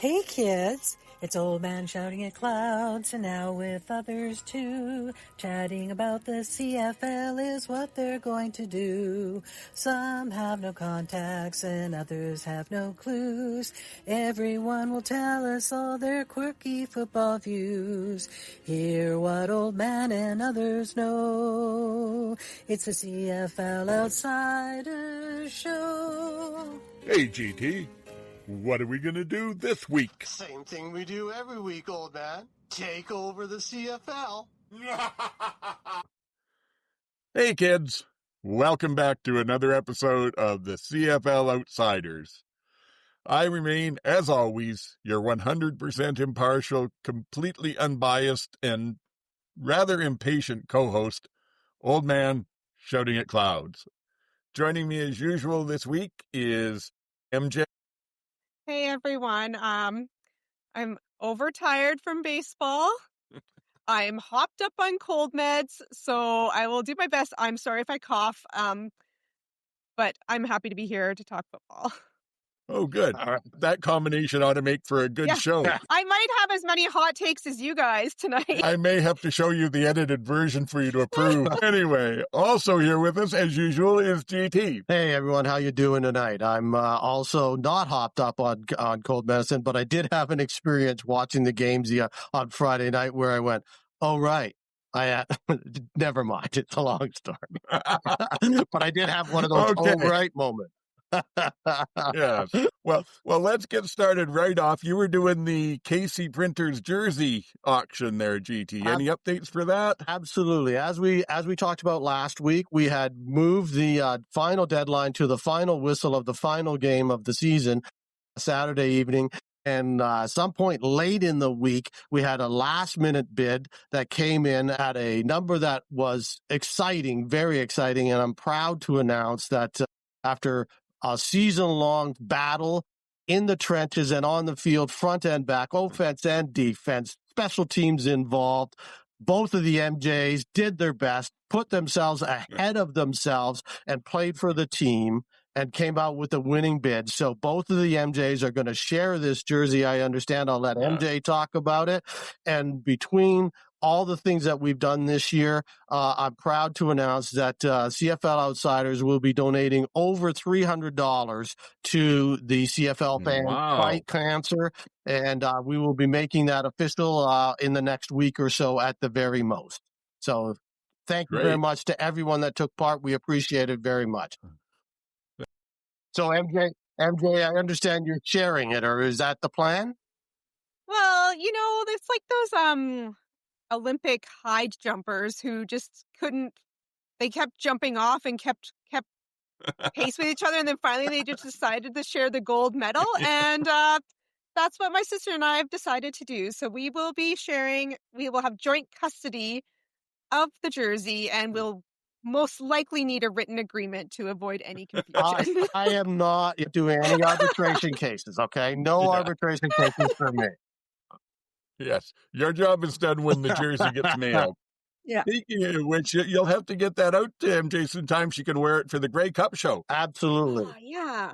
Hey kids, it's Oldman shouting at clouds, and now with others too. Chatting about the CFL is what they're going to do. Some have no contacts and others have no clues. Everyone will tell us all their quirky football views. Hear what Oldman and others know. It's the CFL Outsiders show. Hey GT, what are we going to do this week? Same thing we do every week, old man. Take over the CFL. Hey kids, welcome back to another episode of the CFL Outsiders. I remain, as always, your 100% impartial, completely unbiased, and rather impatient co-host, Old Man Shouting at Clouds. Joining me as usual this week is MJ. Hey everyone, I'm overtired from baseball. I'm hopped up on cold meds, so I will do my best. I'm sorry if I cough, but I'm happy to be here to talk football. Oh, good. That combination ought to make for a good show. I might have as many hot takes as you guys tonight. I may have to show you the edited version for you to approve. Anyway, also here with us, as usual, is GT. Hey everyone, how you doing tonight? I'm also not hopped up on cold medicine, but I did have an experience watching the games on Friday night where I went, "Oh right, never mind. It's a long story." But I did have one of those "oh right" moments. Yes. Well, let's get started right off. You were doing the Casey Printers jersey auction there, GT. Any updates for that? Absolutely. As we talked about last week, we had moved the final deadline to the final whistle of the final game of the season, Saturday evening. And some point late in the week, we had a last-minute bid that came in at a number that was exciting, very exciting. And I'm proud to announce that after a season-long battle in the trenches and on the field, front and back, offense and defense, special teams involved. Both of the MJs did their best, put themselves ahead of themselves, and played for the team and came out with a winning bid. So both of the MJs are going to share this jersey. I understand. I'll let MJ talk about it. And between all the things that we've done this year, I'm proud to announce that CFL Outsiders will be donating over $300 to the CFL fans fight cancer, and we will be making that official in the next week or so at the very most. So thank you very much to everyone that took part. We appreciate it very much. So MJ, I understand you're sharing it, or is that the plan? Well, it's like those Olympic high jumpers who just couldn't. They kept jumping off and kept pace with each other, and then finally they just decided to share the gold medal, and that's what my sister and I have decided to do. So we will be sharing. We will have joint custody of the jersey, and we'll most likely need a written agreement to avoid any confusion. I am not doing any arbitration cases. Okay, no arbitration cases for me. Yes, your job is done when the jersey gets mailed. Yeah. Speaking of which, you'll have to get that out to MJ sometime. She can wear it for the Grey Cup show. Absolutely. Oh, yeah.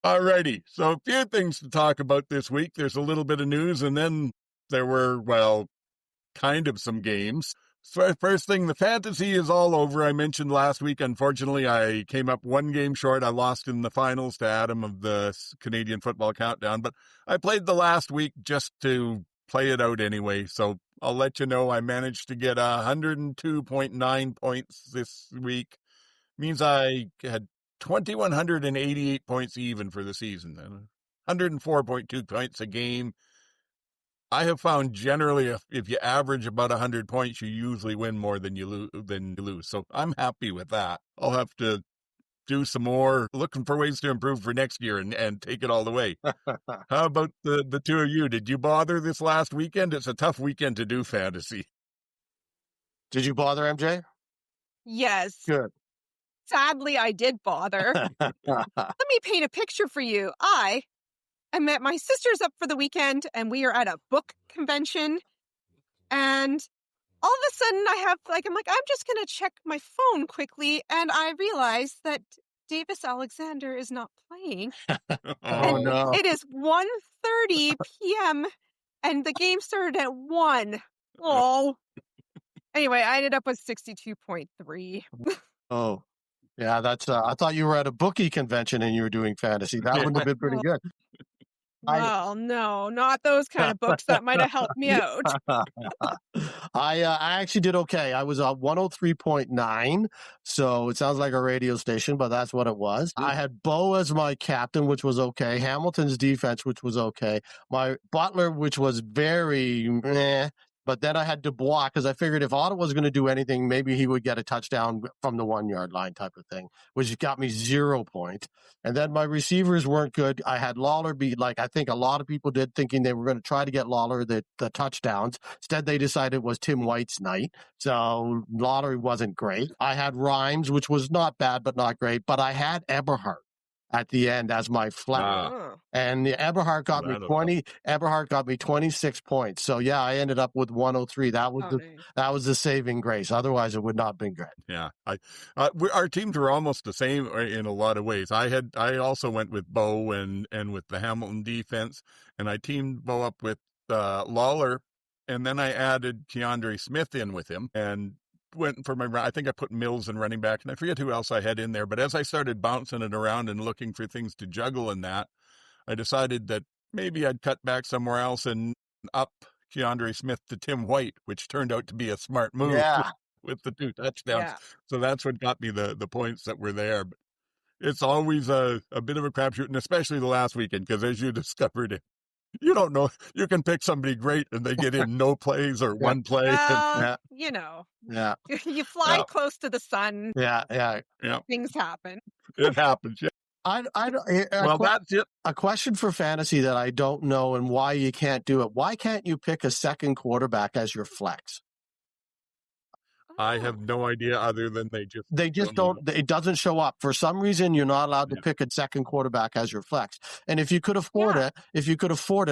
All righty. So a few things to talk about this week. There's a little bit of news, and then there were, kind of some games. So first thing, the fantasy is all over. I mentioned last week, unfortunately, I came up one game short. I lost in the finals to Adam of the Canadian Football Countdown, but I played the last week just to play it out anyway. So I'll let you know I managed to get 102.9 points this week. Means I had 2,188 points even for the season. 104.2 points a game. I have found generally if you average about 100 points, you usually win more than you lose. So I'm happy with that. I'll have to do some more looking for ways to improve for next year and take it all the way. How about the two of you? Did you bother this last weekend? It's a tough weekend to do fantasy. Did you bother, MJ? Yes. Good. Sadly, I did bother. Let me paint a picture for you. I met my sisters up for the weekend, and we are at a book convention. And all of a sudden, I'm just going to check my phone quickly. And I realized that Davis Alexander is not playing. Oh, no. It is 1:30 p.m. and the game started at 1. Oh. Anyway, I ended up with 62.3. Oh, yeah, that's, I thought you were at a bookie convention and you were doing fantasy. That would have been pretty good. Well, no, not those kind of books. That might have helped me out. I actually did okay. I was 103.9, so it sounds like a radio station, but that's what it was. I had Bo as my captain, which was okay. Hamilton's defense, which was okay. My Butler, which was very meh. But then I had Dubois because I figured if Ottawa was going to do anything, maybe he would get a touchdown from the 1 yard line type of thing, which got me 0 points. And then my receivers weren't good. I had Lawler beat, like I think a lot of people did, thinking they were going to try to get Lawler the touchdowns. Instead, they decided it was Tim White's night. So Lawler wasn't great. I had Rhymes, which was not bad, but not great. But I had Eberhardt at the end as my flex. And Eberhardt got me 20. Eberhardt got me 26 points. So yeah, I ended up with 103. That was the saving grace. Otherwise, it would not have been good. Yeah, our teams were almost the same in a lot of ways. I also went with Bo and with the Hamilton defense, and I teamed Bo up with Lawler, and then I added Keandre Smith in with him, and went for I think I put Mills in running back, and I forget who else I had in there. But as I started bouncing it around and looking for things to juggle in that, I decided that maybe I'd cut back somewhere else and up Keandre Smith to Tim White, which turned out to be a smart move with the 2 touchdowns. Yeah. So that's what got me the points that were there. But it's always a bit of a crapshoot, and especially the last weekend, because as you discovered, you don't know. You can pick somebody great and they get in no plays or one play. Well, you fly close to the sun. Yeah. Things happen. It happens. Yeah. That's it. A question for fantasy that I don't know and why you can't do it. Why can't you pick a second quarterback as your flex? I have no idea other than they just don't. It doesn't show up. For some reason, you're not allowed to pick a second quarterback as your flex. And if you could afford it,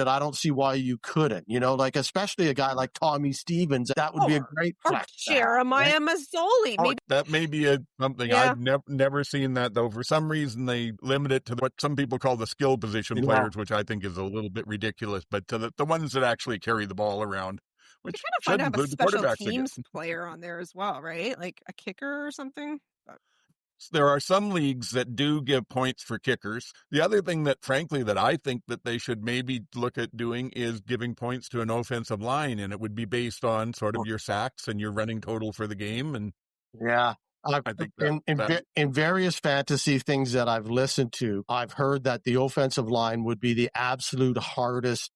I don't see why you couldn't. Like especially a guy like Tommy Stevens, that would be a great flex. Or Jeremiah Mazzoli. Maybe that may be something. Yeah. I've never seen that though. For some reason, they limit it to what some people call the skill position players, which I think is a little bit ridiculous. But to the ones that actually carry the ball around. It's kind of fun to have a special teams player on there as well, right? Like a kicker or something. There are some leagues that do give points for kickers. The other thing that, frankly, that I think that they should maybe look at doing is giving points to an offensive line, and it would be based on sort of your sacks and your running total for the game. And I think in various fantasy things that I've listened to, I've heard that the offensive line would be the absolute hardest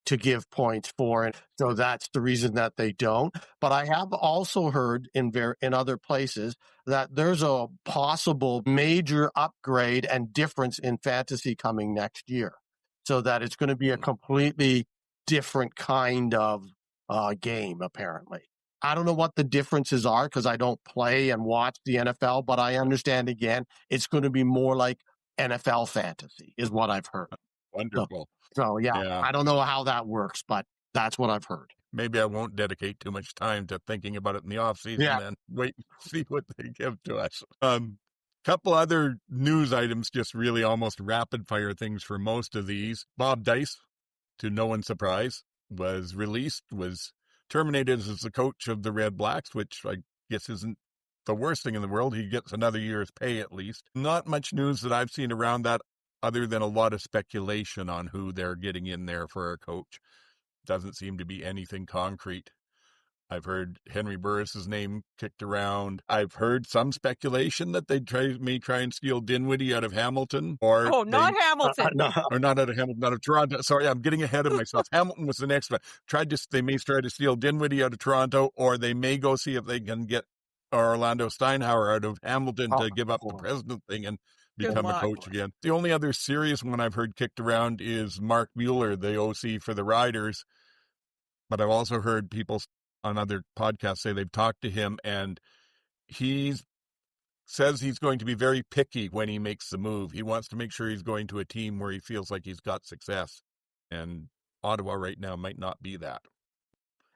to give points for, and so that's the reason that they don't. But I have also heard in other places that there's a possible major upgrade and difference in fantasy coming next year, so that it's going to be a completely different kind of game. Apparently, I don't know what the differences are because I don't play and watch the NFL, but I understand again it's going to be more like NFL fantasy, is what I've heard. Wonderful. So, I don't know how that works, but that's what I've heard. Maybe I won't dedicate too much time to thinking about it in the off season and wait and see what they give to us. Couple other news items, just really almost rapid fire things for most of these. Bob Dice, to no one's surprise, was terminated as the coach of the RedBlacks, which I guess isn't the worst thing in the world. He gets another year's pay at least. Not much news that I've seen around that, other than a lot of speculation on who they're getting in there for a coach. Doesn't seem to be anything concrete. I've heard Henry Burris's name kicked around. I've heard some speculation that they may try and steal Dinwiddie out of Hamilton. Hamilton. Or not out of Hamilton, out of Toronto. Sorry, I'm getting ahead of myself. Hamilton was the next one. They may try to steal Dinwiddie out of Toronto, or they may go see if they can get Orlando Steinhauer out of Hamilton to give up the president thing and become a coach again. The only other serious one I've heard kicked around is Mark Mueller, the OC for the Riders. But I've also heard people on other podcasts say they've talked to him, and he says he's going to be very picky when he makes the move. He wants to make sure he's going to a team where he feels like he's got success. And Ottawa right now might not be that.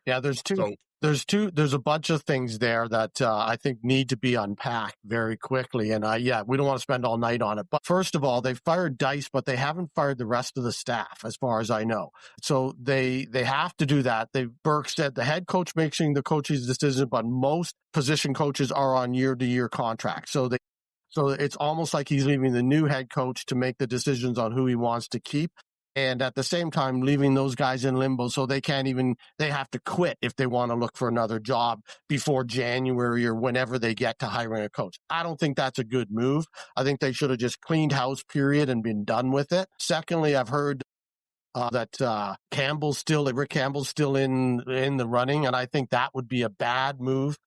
Yeah, there's a bunch of things there that I think need to be unpacked very quickly. And we don't want to spend all night on it. But first of all, they fired Dice, but they haven't fired the rest of the staff, as far as I know. So they have to do that. Burke said the head coach making the coach's decision, but most position coaches are on year-to-year contracts. So it's almost like he's leaving the new head coach to make the decisions on who he wants to keep. And at the same time, leaving those guys in limbo so they have to quit if they want to look for another job before January or whenever they get to hiring a coach. I don't think that's a good move. I think they should have just cleaned house, period, and been done with it. Secondly, I've heard that Rick Campbell's still in the running, and I think that would be a bad move.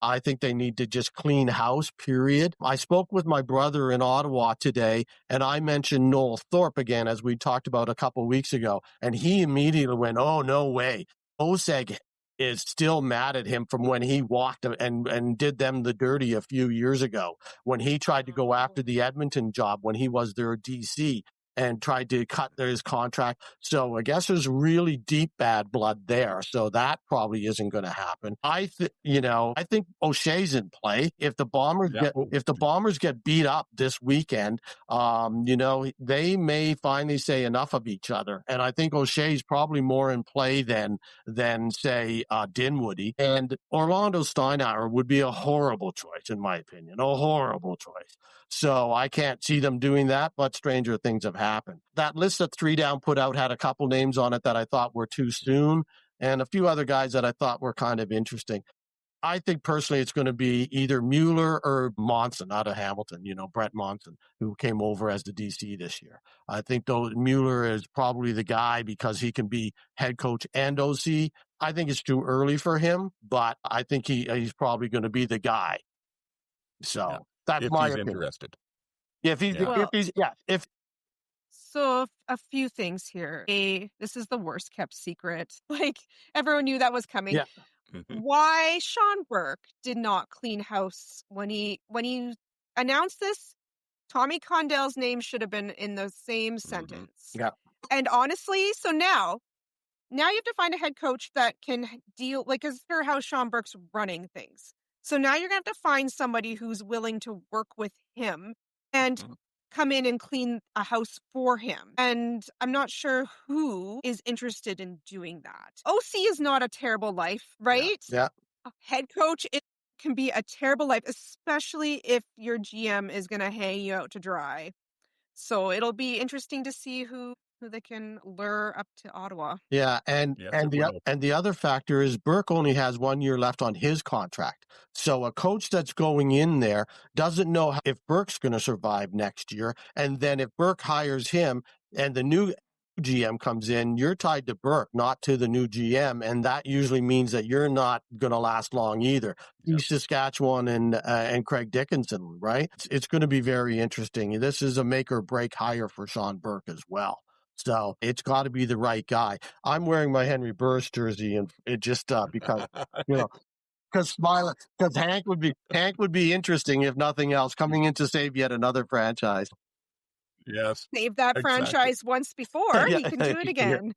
I think they need to just clean house, period. I spoke with my brother in Ottawa today, and I mentioned Noel Thorpe again, as we talked about a couple of weeks ago, and he immediately went, "Oh, no way. Oseg is still mad at him from when he walked and did them the dirty a few years ago, when he tried to go after the Edmonton job when he was their DC. And tried to cut his contract. So I guess there's really deep bad blood there. So that probably isn't going to happen. I think O'Shea's in play. If the Bombers get beat up this weekend, they may finally say enough of each other. And I think O'Shea's probably more in play than say Dinwiddie. And Orlando Steinauer would be a horrible choice, in my opinion. A horrible choice. So I can't see them doing that, but stranger things have happened. That list that 3 Down put out had a couple names on it that I thought were too soon, and a few other guys that I thought were kind of interesting. I think personally it's going to be either Mueller or Monson out of Hamilton, Brett Monson, who came over as the DC this year. I think Mueller is probably the guy because he can be head coach and OC. I think it's too early for him, but I think he's probably going to be the guy. So that's if my he's opinion. interested. So a few things here. This is the worst kept secret. Like, everyone knew that was coming. Yeah. Why Sean Burke did not clean house when he announced this? Tommy Condell's name should have been in the same sentence. Yeah. And honestly, so now you have to find a head coach that can deal, like, as for how Sean Burke's running things. So now you're going to have to find somebody who's willing to work with him and come in and clean a house for him. And I'm not sure who is interested in doing that. OC is not a terrible life, right? Yeah. A head coach, it can be a terrible life, especially if your GM is going to hang you out to dry. So it'll be interesting to see who they can lure up to Ottawa. Yeah, and the other factor is Burke only has 1 year left on his contract. So a coach that's going in there doesn't know if Burke's going to survive next year. And then if Burke hires him and the new GM comes in, you're tied to Burke, not to the new GM. And that usually means that you're not going to last long either. Yep. Saskatchewan and Craig Dickinson, right? It's going to be very interesting. This is a make or break hire for Sean Burke as well. So it's got to be the right guy. I'm wearing my Henry Burris jersey, and it just because because Hank would be interesting if nothing else, coming in to save yet another franchise. Yes, save that franchise once before. He can do it again.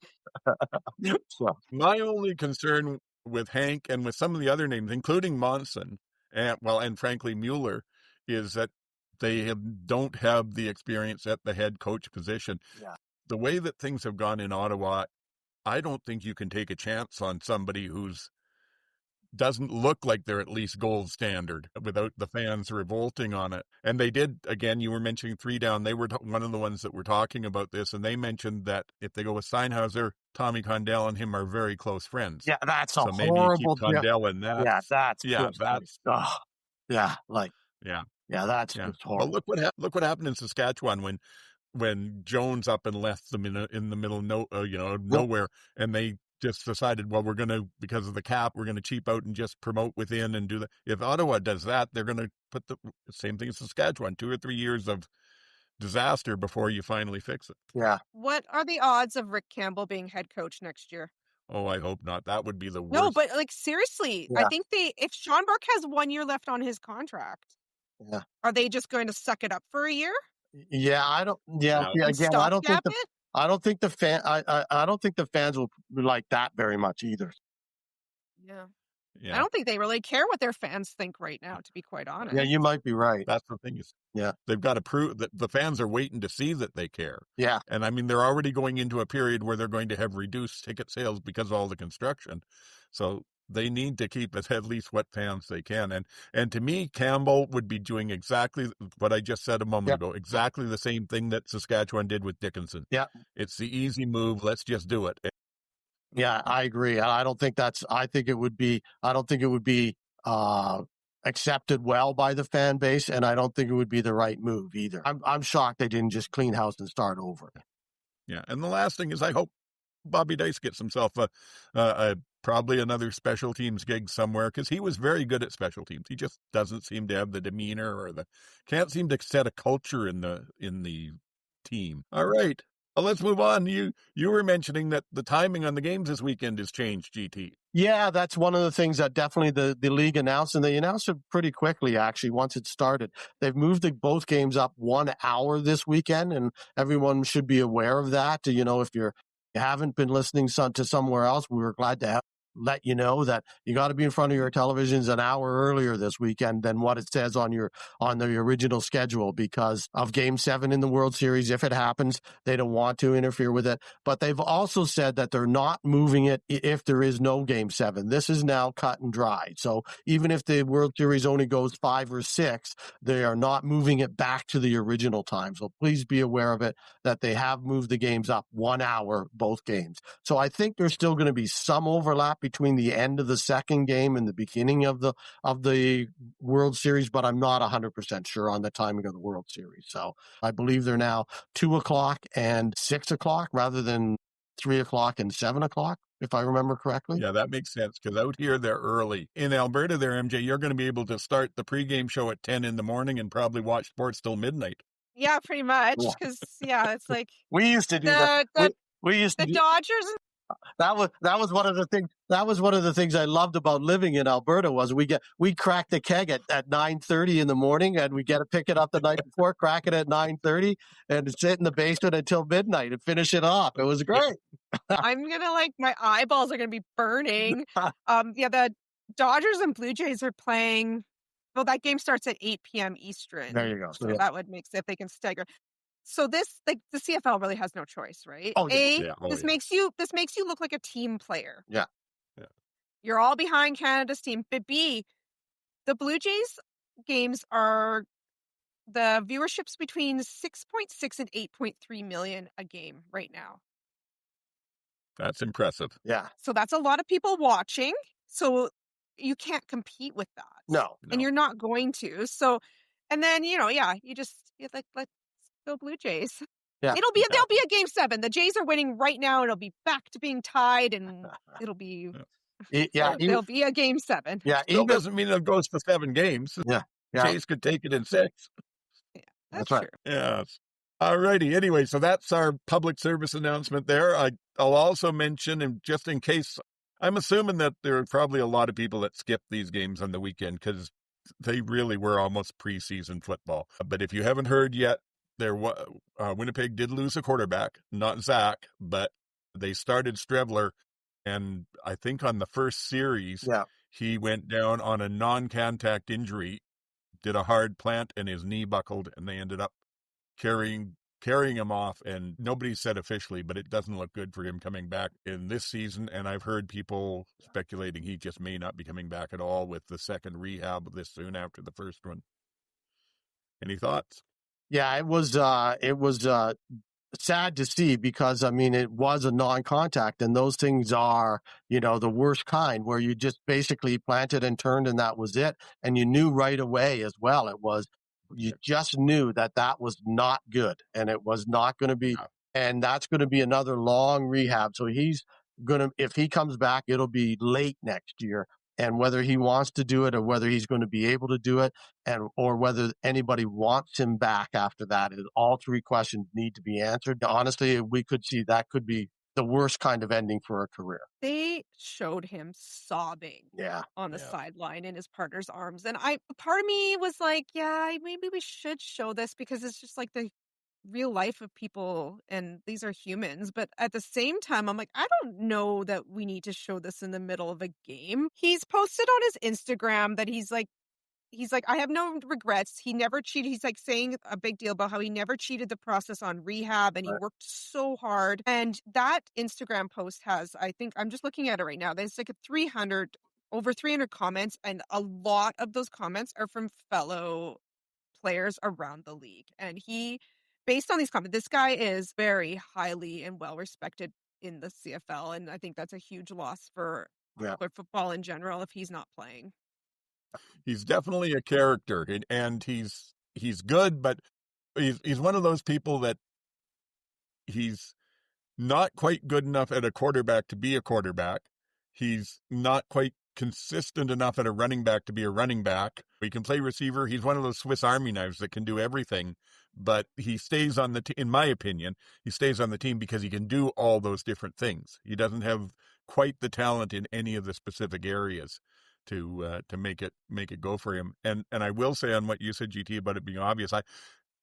So, my only concern with Hank and with some of the other names, including Monson, and frankly Mueller, is that they don't have the experience at the head coach position. Yeah. The way that things have gone in Ottawa, I don't think you can take a chance on somebody who's doesn't look like they're at least gold standard without the fans revolting on it. And they did, again, you were mentioning 3 Down. They were one of the ones that were talking about this, and they mentioned that if they go with Steinhauser, Tommy Condell and him are very close friends. Yeah, that's so a maybe horrible you keep Condell in that. Yeah, that's that's that's horrible. But look what happened in Saskatchewan when Jones up and left them in the middle of nowhere, and they just decided, well, we're going to, because of the cap, we're going to cheap out and just promote within and do that. If Ottawa does that, they're going to put the same thing as Saskatchewan, 2 or 3 years of disaster before you finally fix it. Yeah. What are the odds of Rick Campbell being head coach next year? Oh, I hope not. That would be the worst. No, but seriously, I think if Sean Burke has 1 year left on his contract, are they just going to suck it up for a year? Yeah, I don't. Yeah, again, I don't think the fans will like that very much either. Yeah. Yeah. I don't think they really care what their fans think right now, to be quite honest. Yeah, you might be right. That's the thing is, Yeah. they've got to prove that the fans are waiting to see that they care. Yeah. And I mean, they're already going into a period where they're going to have reduced ticket sales because of all the construction. So they need to keep at least what fans they can. And to me, Campbell would be doing exactly what I just said a moment ago, exactly the same thing that Saskatchewan did with Dickinson. Yeah. It's the easy move. Let's just do it. Yeah, I agree. I don't think I don't think it would be accepted well by the fan base, and I don't think it would be the right move either. I'm shocked they didn't just clean house and start over. Yeah. And the last thing is I hope Bobby Dice gets himself probably another special teams gig somewhere, because he was very good at special teams. He just doesn't seem to have the demeanor or can't seem to set a culture in the team. All right. Well, let's move on. You were mentioning that the timing on the games this weekend has changed, GT. Yeah, that's one of the things that definitely the league announced, and they announced it pretty quickly, actually, once it started. They've moved both games up 1 hour this weekend, and everyone should be aware of that. You know, if you haven't been listening to somewhere else, we were glad to let you know that you got to be in front of your televisions an hour earlier this weekend than what it says on the original schedule because of Game 7 in the World Series. If it happens, they don't want to interfere with it. But they've also said that they're not moving it if there is no Game 7. This is now cut and dry. So even if the World Series only goes 5 or 6, they are not moving it back to the original time. So please be aware of it, that they have moved the games up 1 hour, both games. So I think there's still going to be some overlap between the end of the second game and the beginning of the World Series, but I'm not 100% sure on the timing of the World Series. So I believe they're now 2:00 and 6:00 rather than 3:00 and 7:00, if I remember correctly. Yeah, that makes sense, because out here they're early. In Alberta there, MJ, you're going to be able to start the pregame show at 10 in the morning and probably watch sports till midnight. Yeah, pretty much. Because it's like we used to do that. We used to the Dodgers. That was one of the things. That was one of the things I loved about living in Alberta was we'd crack the keg at 9:30 in the morning, and we get to pick it up the night before, crack it at 9:30, and sit in the basement until midnight and finish it off. It was great. I'm gonna my eyeballs are gonna be burning. The Dodgers and Blue Jays are playing. Well, that game starts at 8 p.m. Eastern. There you go. So that would make sense if they can stagger. So this, the CFL really has no choice, right? This makes you look like a team player. Yeah. You're all behind Canada's team. But B, the Blue Jays games are the viewership's between 6.6 and 8.3 million a game right now. That's impressive. Yeah. So that's a lot of people watching. So you can't compete with that. No. And you're not going to. So, and then, you just let's go Blue Jays. Yeah. There'll be a Game 7. The Jays are winning right now. It'll be back to being tied, and it'll be there'll be a Game 7. Yeah, still doesn't mean it goes for 7 games. Yeah. Jays could take it in 6. Yeah, that's right. True. Yes. All righty. Anyway, so that's our public service announcement there. I'll also mention, and just in case, I'm assuming that there are probably a lot of people that skip these games on the weekend because they really were almost preseason football. But if you haven't heard yet, Winnipeg did lose a quarterback, not Zach, but they started Strevler, and I think on the first series, he went down on a non-contact injury, did a hard plant, and his knee buckled, and they ended up carrying him off, and nobody said officially, but it doesn't look good for him coming back in this season, and I've heard people speculating he just may not be coming back at all with the second rehab this soon after the first one. Any thoughts? Yeah, it was sad to see because, I mean, it was a non-contact, and those things are, the worst kind, where you just basically planted and turned and that was it. And you knew right away as well, you just knew that was not good and it was not going to be, and that's going to be another long rehab. So if he comes back, it'll be late next year. And whether he wants to do it or whether he's going to be able to do it or whether anybody wants him back after that, all 3 questions need to be answered. Honestly, we could see that could be the worst kind of ending for a career. They showed him sobbing on the sideline in his partner's arms. And part of me was like, maybe we should show this because it's just like real life of people, and these are humans. But at the same time, I'm like, I don't know that we need to show this in the middle of a game. He's posted on his Instagram that he's like, I have no regrets. He never cheated. He's like saying a big deal about how he never cheated the process on rehab and he worked so hard. And that Instagram post has, I think, I'm just looking at it right now. There's like over 300 comments, and a lot of those comments are from fellow players around the league. And based on these comments, this guy is very highly and well respected in the CFL. And I think that's a huge loss for football in general if he's not playing. He's definitely a character, and he's good, but he's one of those people that he's not quite good enough at a quarterback to be a quarterback. He's not quite consistent enough at a running back to be a running back. He can play receiver. He's one of those Swiss Army knives that can do everything, but he stays on the in my opinion, he stays on the team because he can do all those different things. He doesn't have quite the talent in any of the specific areas to make it go for him. And I will say on what you said, GT, about it being obvious,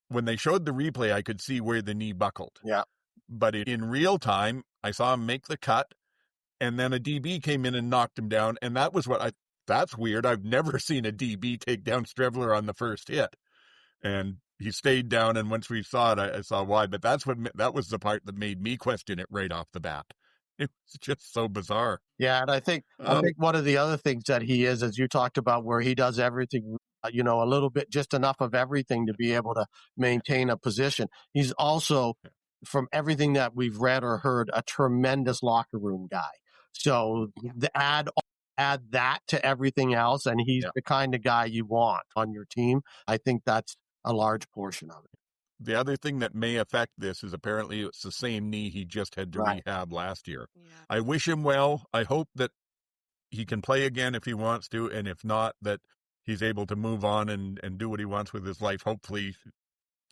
when they showed the replay, I could see where the knee buckled. Yeah. But in real time, I saw him make the cut, and then a DB came in and knocked him down, and that was that's weird. I've never seen a DB take down Strevler on the first hit. And he stayed down, and once we saw it, I saw why. But that was the part that made me question it right off the bat. It was just so bizarre. Yeah, and I think one of the other things that he is, as you talked about, where he does everything, a little bit, just enough of everything to be able to maintain a position. He's also, from everything that we've read or heard, a tremendous locker room guy. So add that to everything else, and he's the kind of guy you want on your team. I think that's a large portion of it. The other thing that may affect this is apparently it's the same knee he just had to rehab last year. Yeah. I wish him well. I hope that he can play again if he wants to, and if not, that he's able to move on and do what he wants with his life, hopefully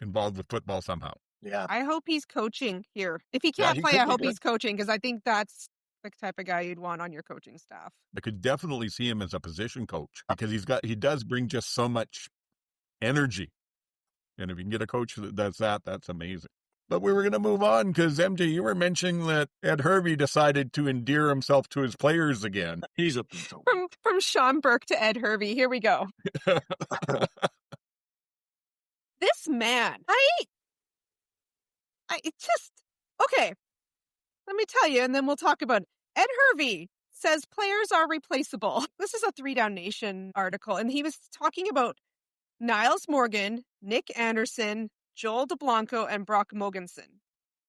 involved with football somehow. Yeah. I hope he's coaching here. If he can't play, I hope he's coaching, because I think that's the type of guy you'd want on your coaching staff. I could definitely see him as a position coach, because he does bring just so much energy. And if you can get a coach that does that, that's amazing. But we were going to move on because, MJ, you were mentioning that Ed Hervey decided to endear himself to his players again. He's from Sean Burke to Ed Hervey. Here we go. This man, okay. Let me tell you, and then we'll talk about it. Ed Hervey says players are replaceable. This is a 3 Down Nation article, and he was talking about Niles Morgan, Nick Anderson, Joel DeBlanco, and Brock Mogensen,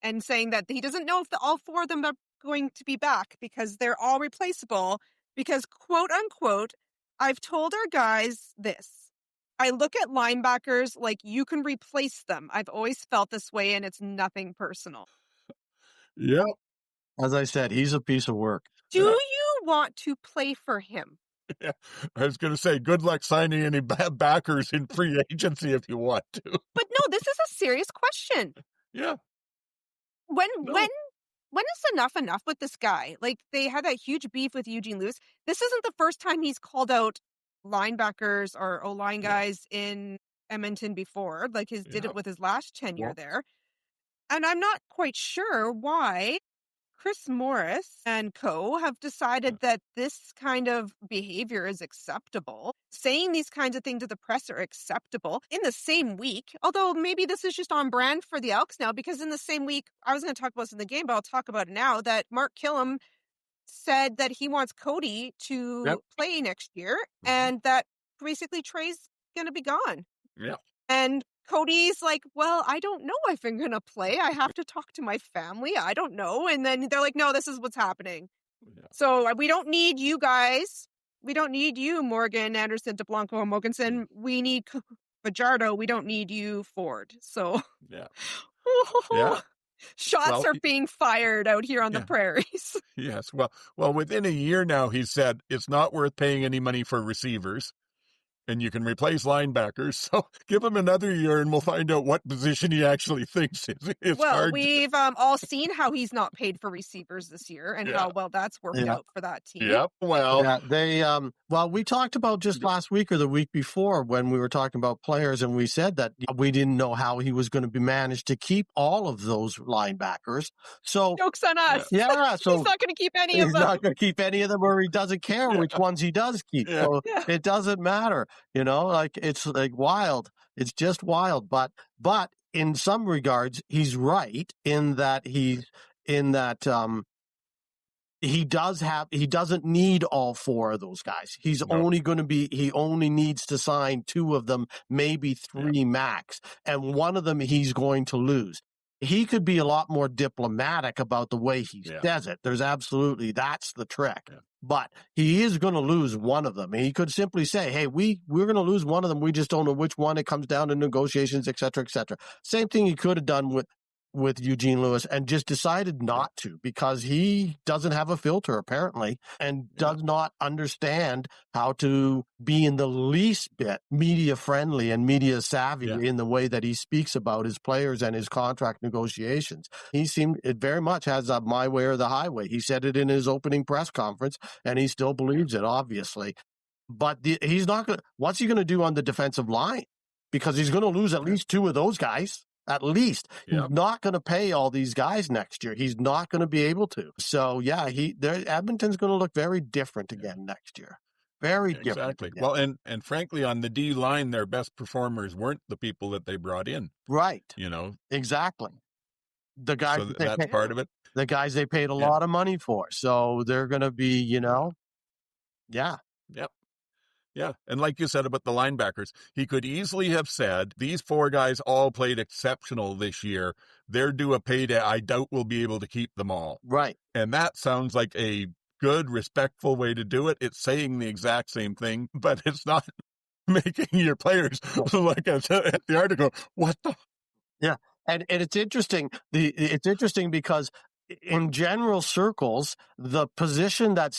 and saying that he doesn't know if all 4 of them are going to be back because they're all replaceable because, quote unquote, I've told our guys this. I look at linebackers like you can replace them. I've always felt this way, and it's nothing personal. Yeah. As I said, he's a piece of work. Do you want to play for him? Yeah, I was going to say, good luck signing any backers in free agency if you want to. But no, this is a serious question. Yeah. When is enough with this guy? Like, they had that huge beef with Eugene Lewis. This isn't the first time he's called out linebackers or O-line guys in Edmonton before. Like, did it with his last tenure there. And I'm not quite sure why Chris Morris and co. have decided that this kind of behavior is acceptable. Saying these kinds of things to the press are acceptable in the same week. Although maybe this is just on brand for the Elks now, because in the same week, I was going to talk about this in the game, but I'll talk about it now, that Mark Killam said that he wants Cody to play next year, and that basically Trey's going to be gone. Yeah. And Cody's like, well, I don't know if I'm going to play. I have to talk to my family. I don't know. And then they're like, no, this is what's happening. Yeah. So we don't need you guys. We don't need you, Morgan, Anderson, DeBlanco, and Mogensen. We need Fajardo. We don't need you, Ford. So shots are being fired out here on the prairies. Yes. Well, within a year now, he said it's not worth paying any money for receivers. and you can replace linebackers. So give him another year and we'll find out what position he actually thinks is Well, hard. we've all seen how he's not paid for receivers this year and how well that's worked out for that team. Yep. Well, Yeah, they well, we talked about just last week or the week before when we were talking about players, and we said that we didn't know how he was going to be managed to keep all of those linebackers. So Joke's on us. yeah, so he's not going to keep any of he's them. not going to keep any of them, or he doesn't care which ones he does keep. Yeah. So it doesn't matter, like it's like wild. It's just wild. But in some regards, he's right in that he doesn't need all four of those guys. He only needs to sign two of them, maybe three max, and one of them he's going to lose. He could be a lot more diplomatic about the way he says it. That's the trick. Yeah. But he is going to lose one of them. He could simply say, hey, we're going to lose one of them. We just don't know which one. It comes down to negotiations, et cetera, et cetera. Same thing he could have done with Eugene Lewis and just decided not to because he doesn't have a filter apparently and does not understand how to be in the least bit media friendly and media savvy in the way that he speaks about his players and his contract negotiations. It very much has a my way or the highway. He said it in his opening press conference and he still believes it, obviously. But he's not going to, what's he going to do on the defensive line? Because he's going to lose at least two of those guys. At least he's not going to pay all these guys next year. He's not going to be able to. So Edmonton's going to look very different again next year. Very different. Exactly. Again. Well, and frankly, on the D line, their best performers weren't the people that they brought in. Right. Exactly. The guys. So that's part of it. The guys they paid a lot of money for. So they're going to be, Yeah. Yep. Yeah, and like you said about the linebackers, he could easily have said, these four guys all played exceptional this year. They're due a payday. I doubt we'll be able to keep them all. Right. And that sounds like a good, respectful way to do it. It's saying the exact same thing, but it's not making your players, like I said at the article, what the? Yeah, and it's interesting. It's interesting because in general circles, the position that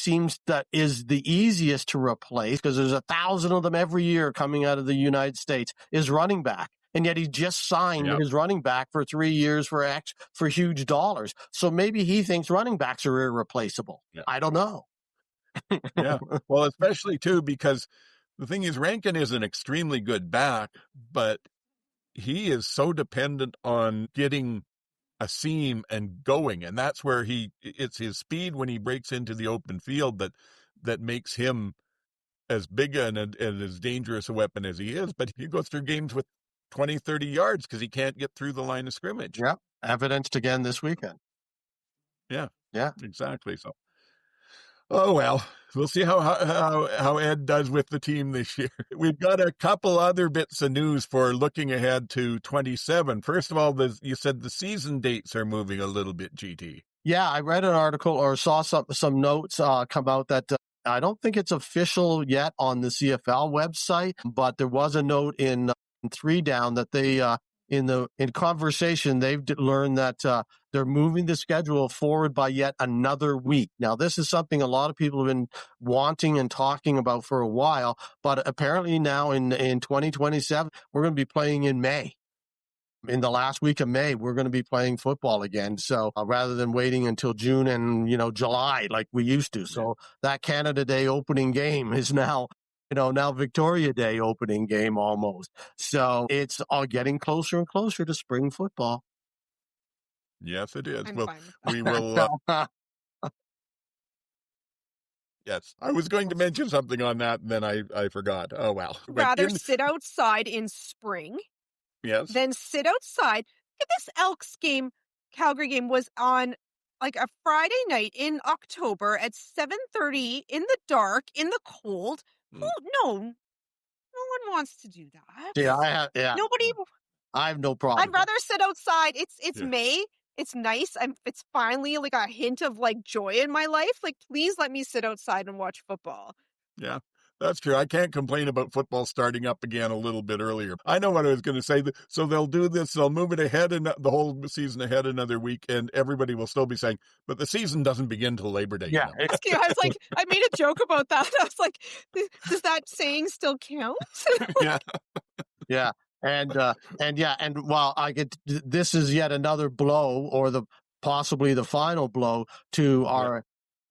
is the easiest to replace, because there's 1,000 of them every year coming out of the United States, is running back. And yet he just signed his running back for 3 years for huge dollars. So maybe he thinks running backs are irreplaceable. Yeah. I don't know. Yeah. Well, especially too, because the thing is Rankin is an extremely good back, but he is so dependent on getting a seam and going, and that's where it's his speed when he breaks into the open field that makes him as big and as dangerous a weapon as he is. But he goes through games with 20, 30 yards because he can't get through the line of scrimmage. Yeah, evidenced again this weekend. Yeah, exactly. So, oh well, we'll see how Ed does with the team this year. We've got a couple other bits of news for looking ahead to 27. First of all, you said the season dates are moving a little bit, GT. Yeah, I read an article or saw some notes come out that I don't think it's official yet on the CFL website, but there was a note in 3 Down that they in conversation they've learned that they're moving the schedule forward by yet another week. Now, this is something a lot of people have been wanting and talking about for a while, but apparently now in 2027, we're going to be playing in May. In the last week of May, we're going to be playing football again. So rather than waiting until June and, July like we used to. So that Canada Day opening game is now Victoria Day opening game almost. So it's all getting closer and closer to spring football. Yes, it is. I'm Well, fine with we will. Yes, I was going to mention something on that, and then I forgot. Oh, well. Rather sit outside in spring. Yes. Then sit outside. If this Elks game, Calgary game, was on like a Friday night in October at 7:30 in the dark, in the cold. No one wants to do that. Nobody. I have no problem. I'd rather sit outside. It's May. It's nice. It's finally like a hint of like joy in my life. Like, please let me sit outside and watch football. Yeah. That's true. I can't complain about football starting up again a little bit earlier. I know what I was going to say. So they'll do this. They'll move it ahead and the whole season ahead another week, and everybody will still be saying, but the season doesn't begin till Labor Day. Yeah. You know? I was like, I made a joke about that. I was like, does that saying still count? Yeah. Yeah. And while this is yet another blow, or possibly the final blow to our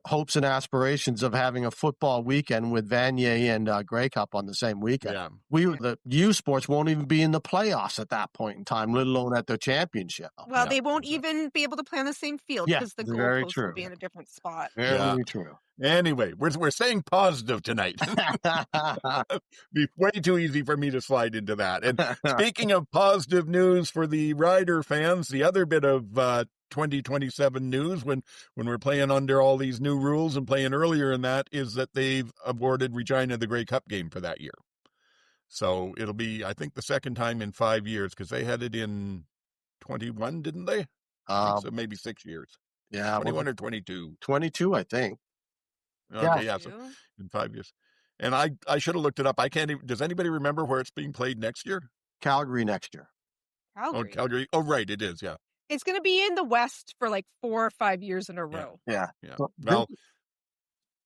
hopes and aspirations of having a football weekend with Vanier and Grey Cup on the same weekend. Yeah. The U Sports won't even be in the playoffs at that point in time, let alone at the championship. Well, they won't even be able to play on the same field because the goalposts will be in a different spot. Very true. Anyway, we're staying positive tonight. Be way too easy for me to slide into that. And speaking of positive news for the Rider fans, the other bit of 2027 news when we're playing under all these new rules and playing earlier in that is that they've awarded Regina the Grey Cup game for that year. So it'll be, I think, the second time in 5 years, because they had it in 21, didn't they? So maybe 6 years. Yeah. 21 or 22? 22, I think. Okay, yeah, so in 5 years. And I should have looked it up. I can't even, does anybody remember where it's being played next year? Calgary next year. Calgary. Oh, Calgary. Oh, right, it is, yeah. It's going to be in the West for like 4 or 5 years in a row. Yeah. Well,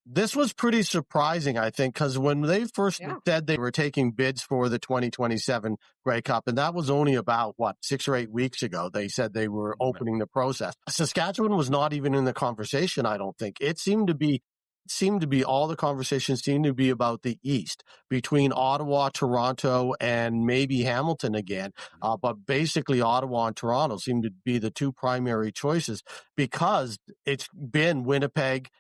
this was pretty surprising, I think, because when they first said they were taking bids for the 2027 Grey Cup, and that was only about, 6 or 8 weeks ago, they said they were opening the process. Saskatchewan was not even in the conversation, I don't think. It seemed to be all the conversations seemed to be about the East, between Ottawa, Toronto, and maybe Hamilton again. But basically Ottawa and Toronto seem to be the two primary choices, because it's been Winnipeg,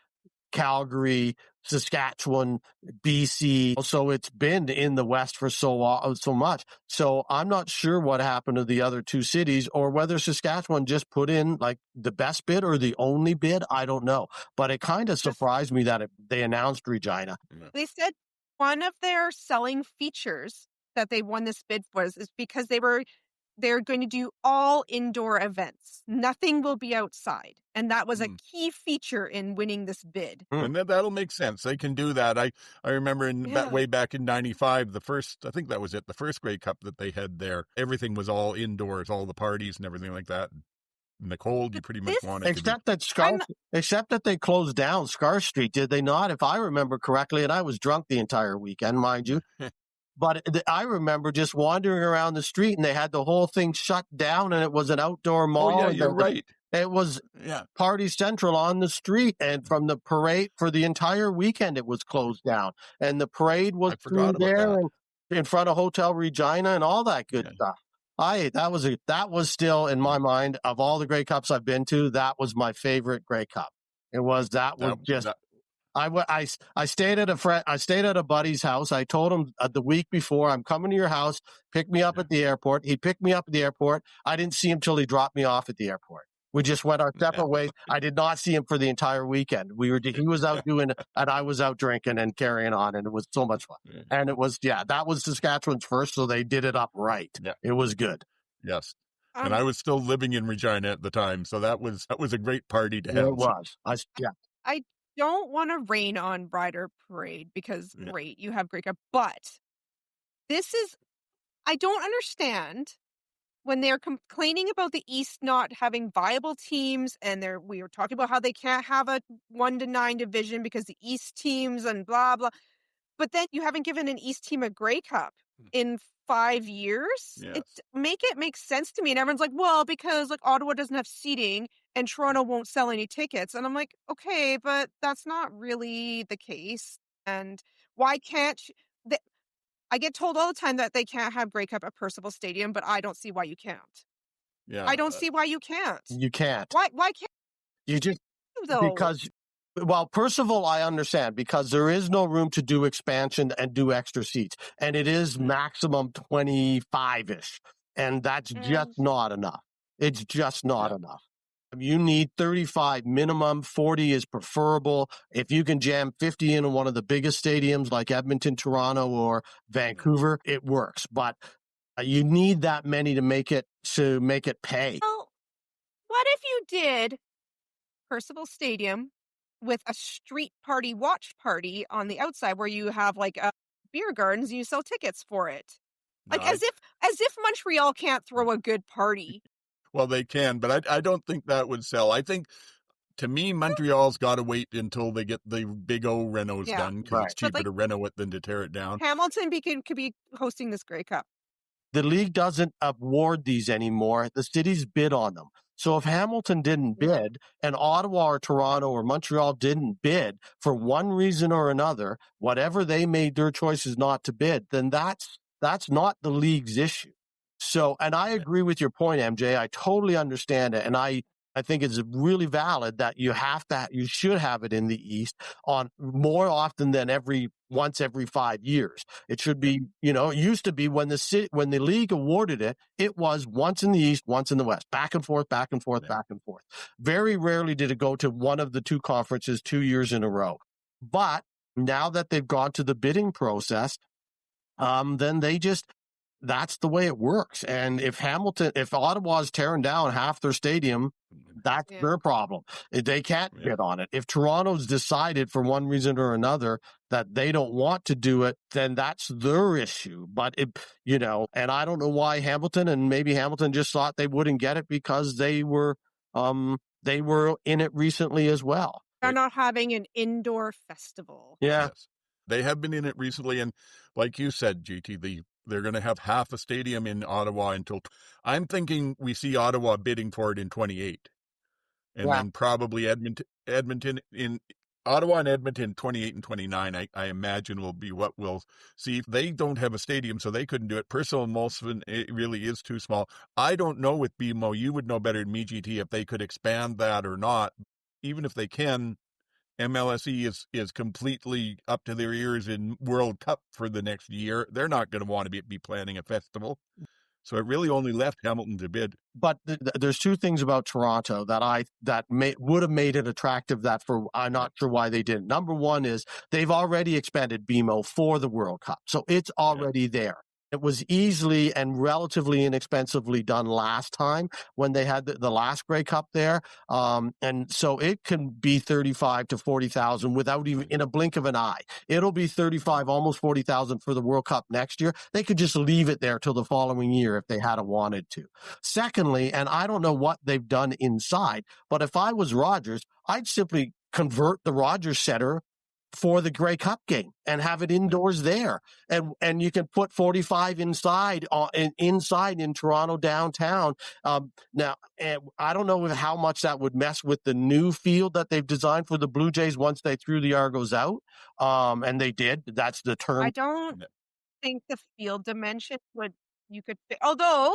Calgary, Saskatchewan, BC. So it's been in the West for so much. So I'm not sure what happened to the other two cities, or whether Saskatchewan just put in like the best bid or the only bid. I don't know. But it kind of surprised me that they announced Regina. They said one of their selling features that they won this bid for is because they're going to do all indoor events. Nothing will be outside. And that was a key feature in winning this bid. And that'll make sense. They can do that. I remember way back in 95, I think that was it, the first Grey Cup that they had there. Everything was all indoors, all the parties and everything like that. In the cold, you pretty much want it except that they closed down Scar Street, did they not? If I remember correctly, and I was drunk the entire weekend, mind you. But I remember just wandering around the street, and they had the whole thing shut down, and it was an outdoor mall. Oh, yeah, you're right. It was Party Central on the street, and from the parade for the entire weekend, it was closed down. And the parade was through there and in front of Hotel Regina and all that good stuff. That was still in my mind, of all the Grey Cups I've been to, that was my favorite Grey Cup. I stayed at a buddy's house. I told him the week before, I'm coming to your house, pick me up at the airport. He picked me up at the airport. I didn't see him till he dropped me off at the airport. We just went our separate ways. I did not see him for the entire weekend. He was out doing, and I was out drinking and carrying on, and it was so much fun. And it was, that was Saskatchewan's first, so they did it up right. Yeah. It was good. Yes. And I was still living in Regina at the time, so that was a great party to have. It was. I don't want to rain on Rider Parade because great, you have Grey Cup, but I don't understand when they're complaining about the East not having viable teams, and we were talking about how they can't have a 1 to 9 division because the East teams and blah blah. But then you haven't given an East team a Grey Cup in 5 years. Yes. It makes sense to me. And everyone's like, well, because like Ottawa doesn't have seating and Toronto won't sell any tickets. And I'm like, okay, but that's not really the case. And why can't I get told all the time that they can't have Grey Cup at Percival Stadium, but I don't see why you can't. Yeah. I don't see why you can't. You can't. Why can't you just though? Because Percival, I understand, because there is no room to do expansion and do extra seats. And it is maximum 25-ish. And that's just not enough. It's just not enough. You need 35 minimum, 40 is preferable. If you can jam 50 in one of the biggest stadiums like Edmonton, Toronto, or Vancouver, it works. But you need that many to make it pay. Well, what if you did Percival Stadium with a street party watch party on the outside where you have like beer gardens and you sell tickets for it. Like No, as if Montreal can't throw a good party. well, they can, but I don't think that would sell. I think, to me, Montreal's got to wait until they get the big O renos Yeah. done, because Right. it's But, cheaper like, to reno it than to tear it down. Hamilton could be hosting this Grey Cup. The league doesn't award these anymore. The cities bid on them. So if Hamilton didn't Yeah. bid and Ottawa or Toronto or Montreal didn't bid for one reason or another, whatever they made their choices not to bid, then that's not the league's issue. So, and I agree with your point, MJ. I totally understand it. And I think it's really valid that you should have it in the East on more often than once every 5 years. It should be, it used to be when the league awarded it, it was once in the East, once in the West, back and forth, back and forth, back and forth. Very rarely did it go to one of the two conferences 2 years in a row. But now that they've gone to the bidding process, then that's the way it works. And if Ottawa's tearing down half their stadium, that's their problem. They can't bid on it. If Toronto's decided for one reason or another that they don't want to do it, then that's their issue. But and I don't know why Hamilton, and maybe Hamilton just thought they wouldn't get it because they were in it recently as well. They're not having an indoor festival. Yeah. Yes. They have been in it recently, and like you said, GT, they're going to have half a stadium in Ottawa until I'm thinking we see Ottawa bidding for it in 28, and then probably Edmonton in Ottawa and Edmonton 28 and 29. I imagine will be what we'll see. They don't have a stadium, so they couldn't do it. Purcell and Molson, it really is too small. I don't know with BMO. You would know better than me, GT, if they could expand that or not. Even if they can, MLSE is completely up to their ears in World Cup for the next year. They're not going to want to be planning a festival. So it really only left Hamilton to bid. But there's two things about Toronto that would have made it attractive. I'm not sure why they didn't. Number one is they've already expanded BMO for the World Cup, so it's already there. It was easily and relatively inexpensively done last time when they had the last Grey Cup there. And so it can be 35 to 40,000 without even in a blink of an eye. It'll be 35, almost 40,000 for the World Cup next year. They could just leave it there till the following year if they had wanted to. Secondly, and I don't know what they've done inside, but if I was Rogers, I'd simply convert the Rogers Center for the Grey Cup game and have it indoors there. And you can put 45 inside in Toronto downtown. Now, I don't know how much that would mess with the new field that they've designed for the Blue Jays once they threw the Argos out. And they did. That's the term. I don't think the field dimension although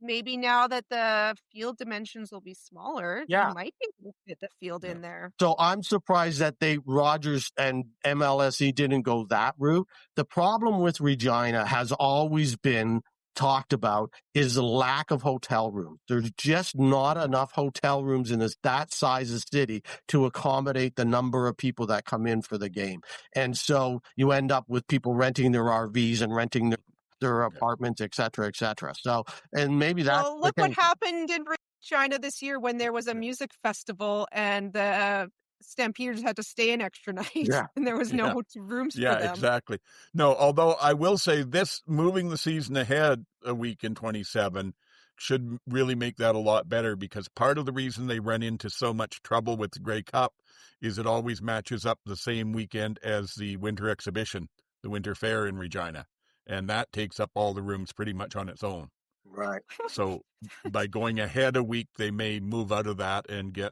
maybe now that the field dimensions will be smaller, you might be able to fit the field in there. So I'm surprised that Rogers and MLSE didn't go that route. The problem with Regina has always been talked about is the lack of hotel rooms. There's just not enough hotel rooms in that size of city to accommodate the number of people that come in for the game. And so you end up with people renting their RVs and renting their apartments, et cetera, et cetera. So, and maybe that's... Well, look what happened in Regina this year when there was a music festival and the Stampeders had to stay an extra night and there was no rooms for them. Yeah, exactly. No, although I will say this, moving the season ahead a week in 27 should really make that a lot better, because part of the reason they run into so much trouble with the Grey Cup is it always matches up the same weekend as the winter exhibition, the winter fair in Regina. And that takes up all the rooms pretty much on its own. Right. So by going ahead a week, they may move out of that and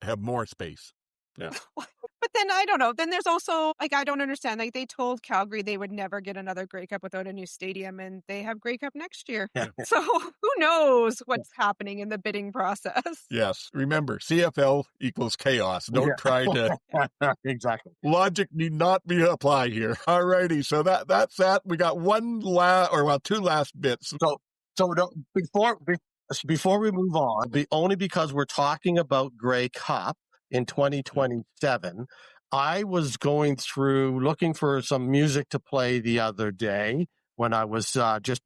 have more space. Yeah. But then I don't know. Then there's also, I don't understand. They told Calgary they would never get another Grey Cup without a new stadium, and they have Grey Cup next year. Yeah. So who knows what's happening in the bidding process? Yes. Remember, CFL equals chaos. Don't try to... Exactly. Logic need not be applied here. All righty. So that's that. We got two last bits. Before we move on, only because we're talking about Grey Cup in 2027, I was going through looking for some music to play the other day when I was just,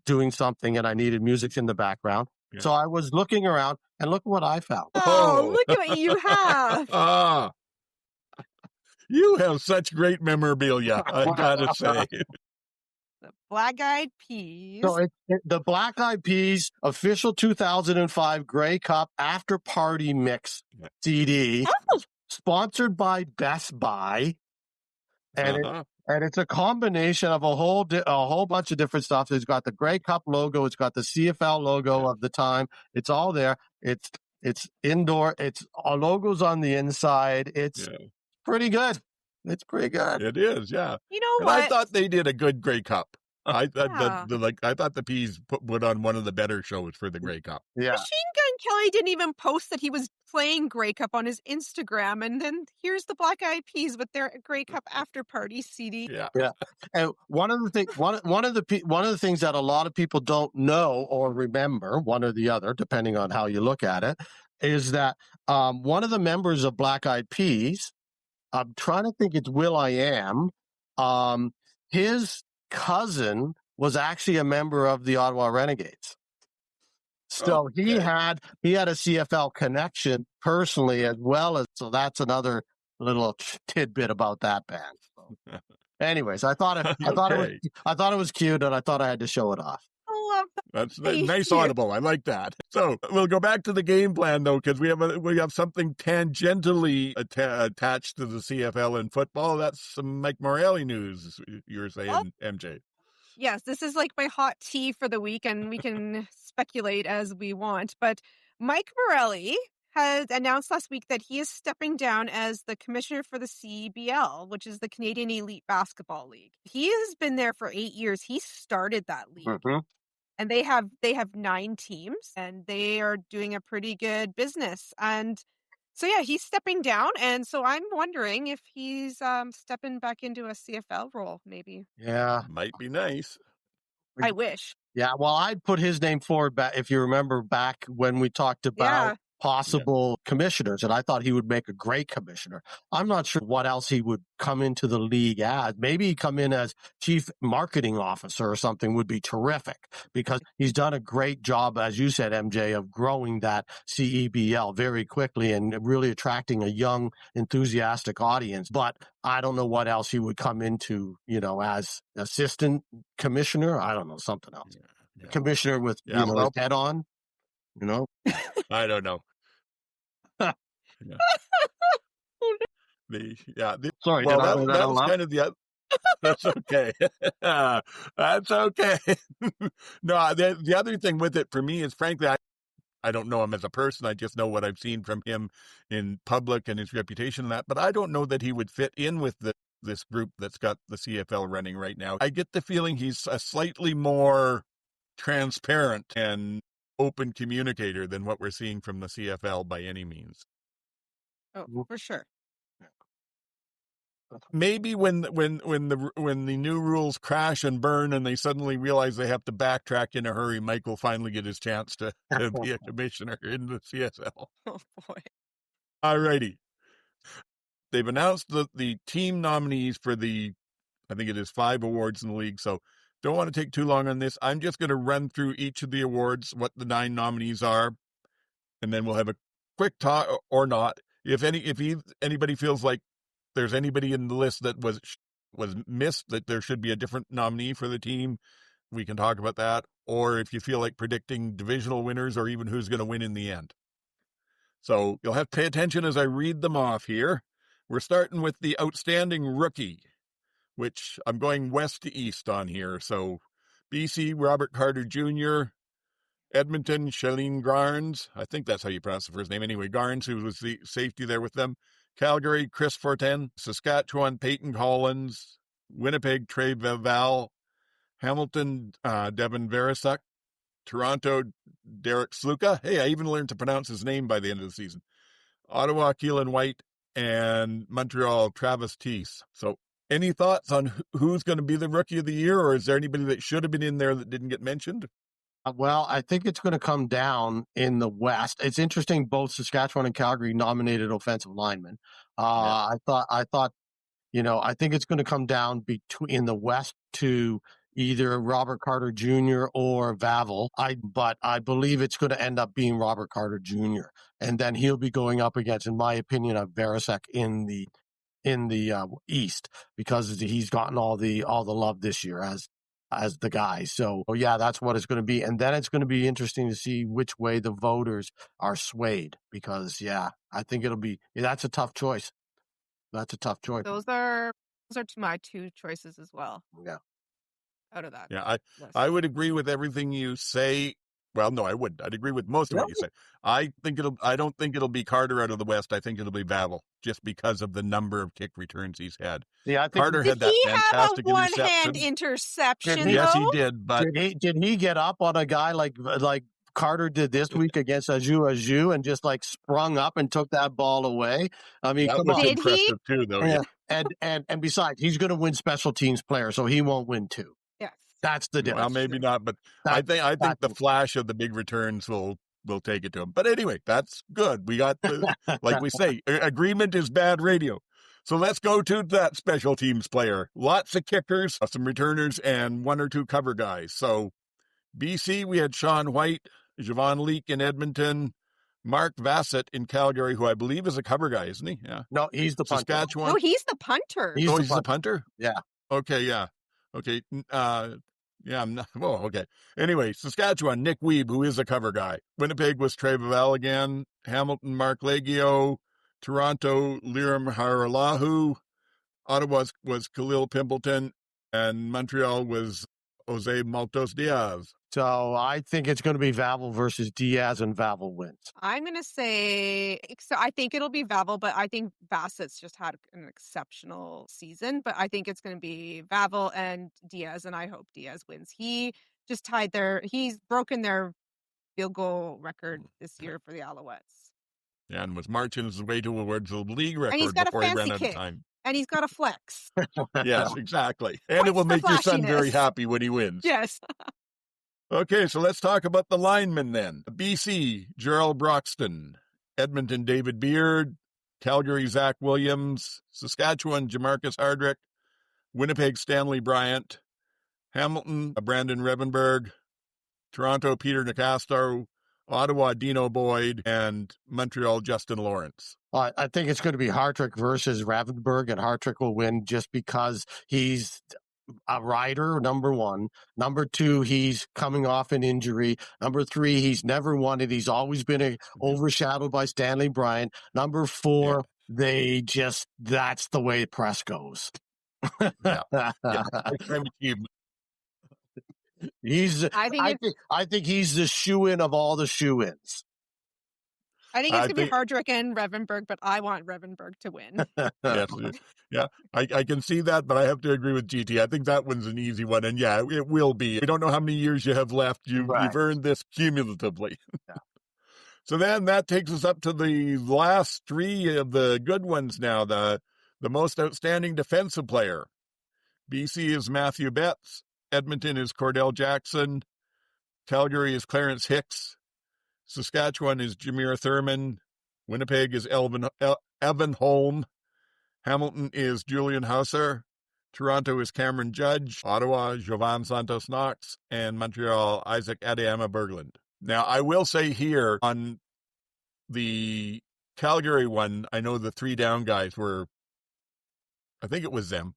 doing something and I needed music in the background. Yeah. So I was looking around, and look what I found. Oh, look at what you have. Ah, you have such great memorabilia, I gotta say. The Black Eyed Peas. So the Black Eyed Peas official 2005 Grey Cup After Party Mix CD, sponsored by Best Buy, and it's a combination of a whole bunch of different stuff. It's got the Grey Cup logo, it's got the CFL logo of the time. It's all there. It's indoor. It's logos on the inside. It's pretty good. It's pretty good. It is, yeah. You know and what? I thought they did a good Grey Cup. I thought I thought the Peas put on one of the better shows for the Grey Cup. Yeah. Machine Gun Kelly didn't even post that he was playing Grey Cup on his Instagram, and then here's the Black Eyed Peas with their Grey Cup After Party CD. Yeah. And one of the things that a lot of people don't know or remember, one or the other, depending on how you look at it, is that one of the members of Black Eyed Peas, I'm trying to think, it's Will.i.am. His cousin was actually a member of the Ottawa Renegades. So he had a CFL connection personally as well as, so that's another little tidbit about that band. So, anyways, I thought it was cute, and I thought I had to show it off. That's nice audible. I like that. So we'll go back to the game plan though, because we have something tangentially attached to the CFL in football. That's some Mike Morreale news. You were saying, MJ. Yes, this is like my hot tea for the week, and we can speculate as we want. But Mike Morreale has announced last week that he is stepping down as the commissioner for the CEBL, which is the Canadian Elite Basketball League. He has been there for 8 years. He started that league. Mm-hmm. And they have 9 teams, and they are doing a pretty good business. And so, yeah, he's stepping down. And so I'm wondering if he's stepping back into a CFL role, maybe. Yeah. Might be nice. I wish. Yeah, well, I'd put his name forward back, if you remember back when we talked about possible commissioners, and I thought he would make a great commissioner. I'm not sure what else he would come into the league as. Maybe he'd come in as chief marketing officer or something would be terrific, because he's done a great job, as you said, MJ, of growing that CEBL very quickly and really attracting a young, enthusiastic audience. But I don't know what else he would come into, as assistant commissioner. I don't know, something else. Yeah. Commissioner with, his head on, I don't know. Sorry, well, that was kind of the. That's okay. That's okay. No, the other thing with it for me is, frankly, I don't know him as a person. I just know what I've seen from him in public and his reputation and that. But I don't know that he would fit in with this group that's got the CFL running right now. I get the feeling he's a slightly more transparent and open communicator than what we're seeing from the CFL by any means. Oh, for sure. Maybe when the new rules crash and burn and they suddenly realize they have to backtrack in a hurry, Mike will finally get his chance to be a commissioner in the CSL. Oh boy! Alrighty, they've announced the team nominees for I think it is 5 awards in the league. So don't want to take too long on this. I'm just going to run through each of the awards, what the 9 nominees are, and then we'll have a quick talk or not. If anybody feels like there's anybody in the list that was missed, that there should be a different nominee for the team, we can talk about that. Or if you feel like predicting divisional winners or even who's going to win in the end. So you'll have to pay attention as I read them off here. We're starting with the outstanding rookie, which I'm going west to east on here. So BC, Robert Carter Jr., Edmonton, Shailene Garnes. I think that's how you pronounce the first name. Anyway, Garnes, who was the safety there with them. Calgary, Chris Fortin. Saskatchewan, Peyton Collins. Winnipeg, Trey Val. Hamilton, Devin Verisuk. Toronto, Derek Sluka. Hey, I even learned to pronounce his name by the end of the season. Ottawa, Keelan White. And Montreal, Travis Teese. So any thoughts on who's going to be the rookie of the year, or is there anybody that should have been in there that didn't get mentioned? Well, I think it's going to come down in the West. It's interesting. Both Saskatchewan and Calgary nominated offensive linemen. I thought, I think it's going to come down in the West to either Robert Carter Jr. or Vavel. But I believe it's going to end up being Robert Carter Jr. And then he'll be going up against, in my opinion, a Verisek in the East, because he's gotten all the love this year as the guy. So yeah, that's what it's going to be. And then it's going to be interesting to see which way the voters are swayed, because I think that's a tough choice. That's a tough choice. Those are my two choices as well. Yeah. Out of that. Yeah, list. I would agree with everything you say. Well, no, I wouldn't. I'd agree with most of what you say. I don't think it'll be Carter out of the West. I think it'll be Vavel, just because of the number of kick returns he's had. Yeah, I think Carter had that fantastic have a one-hand interception. Yes, he did. But did he get up on a guy like Carter did this week against Aju and just like sprung up and took that ball away? I mean, that come was on. impressive too, though. Yeah. And besides, he's going to win special teams player, so he won't win two. Yes. That's the difference. Well, maybe not, but I think the flash of the big returns will take it to him. But anyway, that's good. We got like we say, agreement is bad radio. So let's go to that special teams player. Lots of kickers, some returners, and one or two cover guys. So BC, we had Sean White, Javon Leake in Edmonton, Mark Vassett in Calgary, who I believe is a cover guy, isn't he? Yeah. No, he's the punter. Saskatchewan. No, he's the punter. He's the punter? Yeah. Okay, yeah. Okay. Yeah, I'm not. Well, okay. Anyway, Saskatchewan, Nick Weeb, who is a cover guy. Winnipeg was Trevavel again. Hamilton, Mark Legio. Toronto, Liram Haralahu. Ottawa was Khalil Pimpleton. And Montreal was Jose Maltos Diaz. So I think it's going to be Vavel versus Diaz, and Vavel wins. I'm going to say, so I think it'll be Vavel, but I think Bassett's just had an exceptional season. But I think it's going to be Vavel and Diaz, and I hope Diaz wins. He just he's broken their field goal record this year for the Alouettes. Yeah, and was marching his way towards the league record before he ran out of time. And he's got a flex. Yes, exactly. And it will make your son very happy when he wins. Yes. Okay, so let's talk about the linemen then. BC, Gerald Broxton. Edmonton, David Beard. Calgary, Zach Williams. Saskatchewan, Jamarcus Hardrick. Winnipeg, Stanley Bryant. Hamilton, Brandon Revenberg. Toronto, Peter Nicastro. Ottawa, Dino Boyd. And Montreal, Justin Lawrence. I think it's going to be Hartrick versus Ravenberg, and Hartrick will win just because he's a rider, number one. Number two, he's coming off an injury. Number three, he's never won it. He's always been overshadowed by Stanley Bryant. Number four, that's the way press goes. Yeah. I think he's the shoe-in of all the shoe-ins. I think it's going to be Hardrick and Revenberg, but I want Revenberg to win. Yes, yeah, I can see that, but I have to agree with GT. I think that one's an easy one, and yeah, it will be. We don't know how many years you have left. You've earned this cumulatively. Yeah. So then that takes us up to the last three of the good ones now, the most outstanding defensive player. BC is Matthew Betts. Edmonton is Cordell Jackson. Calgary is Clarence Hicks. Saskatchewan is Jameer Thurman. Winnipeg is Evan Holm. Hamilton is Julian Hauser. Toronto is Cameron Judge. Ottawa, Jovan Santos Knox. And Montreal, Isaac Adeyemi Berglund. Now, I will say here on the Calgary one, I know the three down guys were, I think it was them.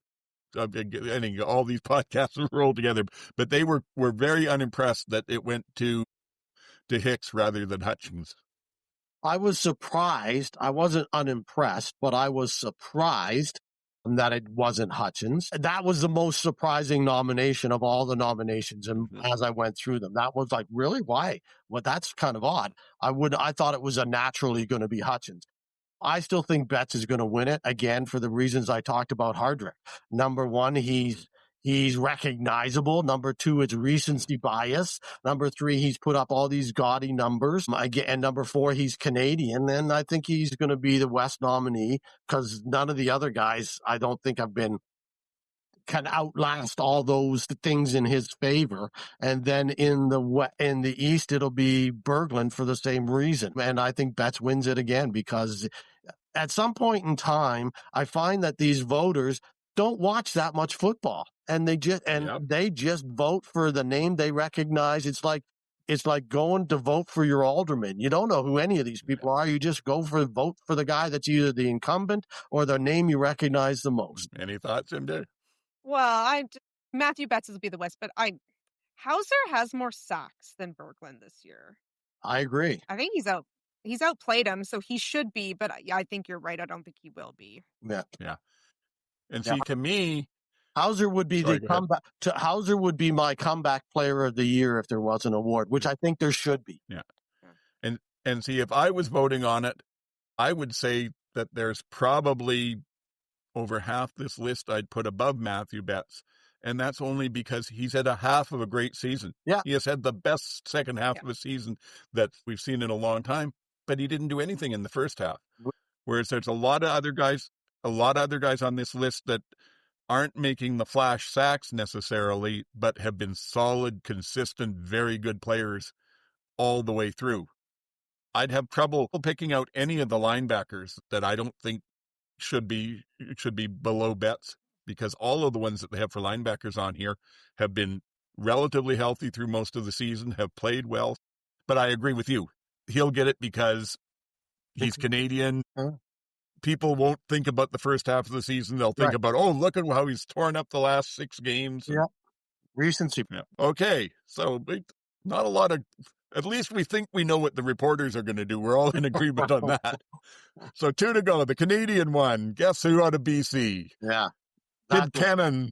I think all these podcasts rolled together, but they were very unimpressed that it went to Hicks rather than Hutchins. I was surprised. I wasn't unimpressed, but I was surprised that it wasn't Hutchins. That was the most surprising nomination of all the nominations. And as I went through them, that was like, really? Why? Well, that's kind of odd. I thought it was naturally going to be Hutchins. I still think Betts is going to win it, again, for the reasons I talked about Hardrick. Number one, he's recognizable. Number two, it's recency bias. Number three, he's put up all these gaudy numbers. And number four, he's Canadian. And I think he's going to be the West nominee, because none of the other guys, I don't think, can outlast all those things in his favor. And then in the East, it'll be Berglund for the same reason. And I think Betts wins it again, because at some point in time, I find that these voters don't watch that much football. and they just vote for the name they recognize. It's like going to vote for your alderman. You don't know who any of these people are. You just vote for the guy that's either the incumbent or the name you recognize the most. Any thoughts, MJ? Well, Matthew Betts will be the West, but Hauser has more sacks than Berglund this year. I agree. I think he's outplayed him, so he should be, but I think you're right. I don't think he will be. Yeah. And see, to me, Hauser would be Hauser would be my comeback player of the year if there was an award, which I think there should be. Yeah. And see, if I was voting on it, I would say that there's probably over half this list I'd put above Matthew Betts. And that's only because he's had a half of a great season. Yeah. He has had the best second half of a season that we've seen in a long time, but he didn't do anything in the first half. Whereas there's a lot of other guys on this list that aren't making the flash sacks necessarily, but have been solid, consistent, very good players all the way through. I'd have trouble picking out any of the linebackers that I don't think should be below Betts, because all of the ones that they have for linebackers on here have been relatively healthy through most of the season, have played well. But I agree with you. He'll get it because he's Canadian. People won't think about the first half of the season. They'll think about, oh, look at how he's torn up the last 6 games. Yeah. Recency. Yeah. Okay. So not a lot of, at least we think we know what the reporters are going to do. We're all in agreement on that. So 2 to go. The Canadian one. Guess who out of BC? Yeah. Kid Cannon.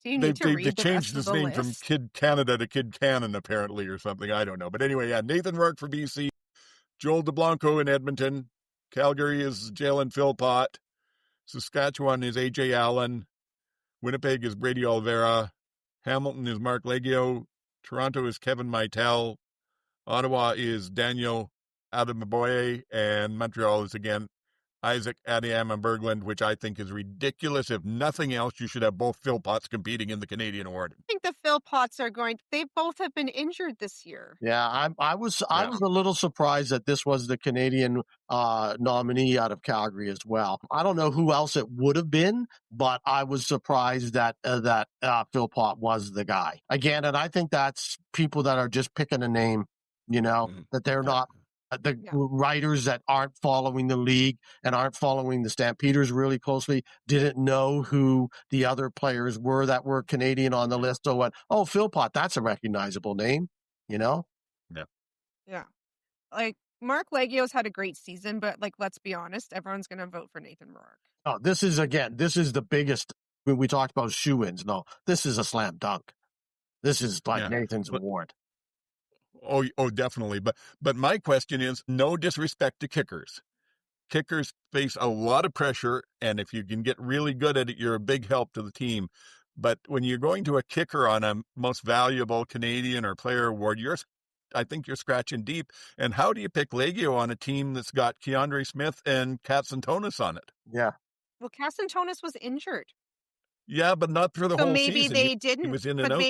Do you need to read they the changed rest his of the name list? from Kid Canada to Kid Cannon, apparently, or something. I don't know. But anyway, yeah, Nathan Rourke for BC. Joel DeBlanco in Edmonton. Calgary is Jalen Philpott. Saskatchewan is AJ Allen. Winnipeg is Brady Oliveira. Hamilton is Mark Leggio. Toronto is Kevin Meitel. Ottawa is Daniel Adamaboye. And Montreal is, again, Isaac Adiyama Berglund, which I think is ridiculous. If nothing else, you should have both Philpotts competing in the Canadian award. I think the Philpotts they both have been injured this year. Yeah, I was a little surprised that this was the Canadian nominee out of Calgary as well. I don't know who else it would have been, but I was surprised that Philpott was the guy again. And I think that's people that are just picking a name, that they're not. Writers that aren't following the league and aren't following the Stampeders really closely didn't know who the other players were that were Canadian on the list. So went, oh, Philpott, that's a recognizable name, Yeah. Yeah. Like, Mark Leggio's had a great season, but, let's be honest, everyone's going to vote for Nathan Rourke. Oh, this is the biggest. We talked about shoe-ins. No, this is a slam dunk. This is Nathan's award. Oh, definitely. But my question is, no disrespect to kickers. Kickers face a lot of pressure, and if you can get really good at it, you're a big help to the team. But when you're going to a kicker on a most valuable Canadian or player award, I think you're scratching deep. And how do you pick Leggio on a team that's got Keandre Smith and Katsantonis on it? Yeah. Well, Katsantonis was injured. Yeah, but not for the whole season. So maybe they didn't. He was in and out.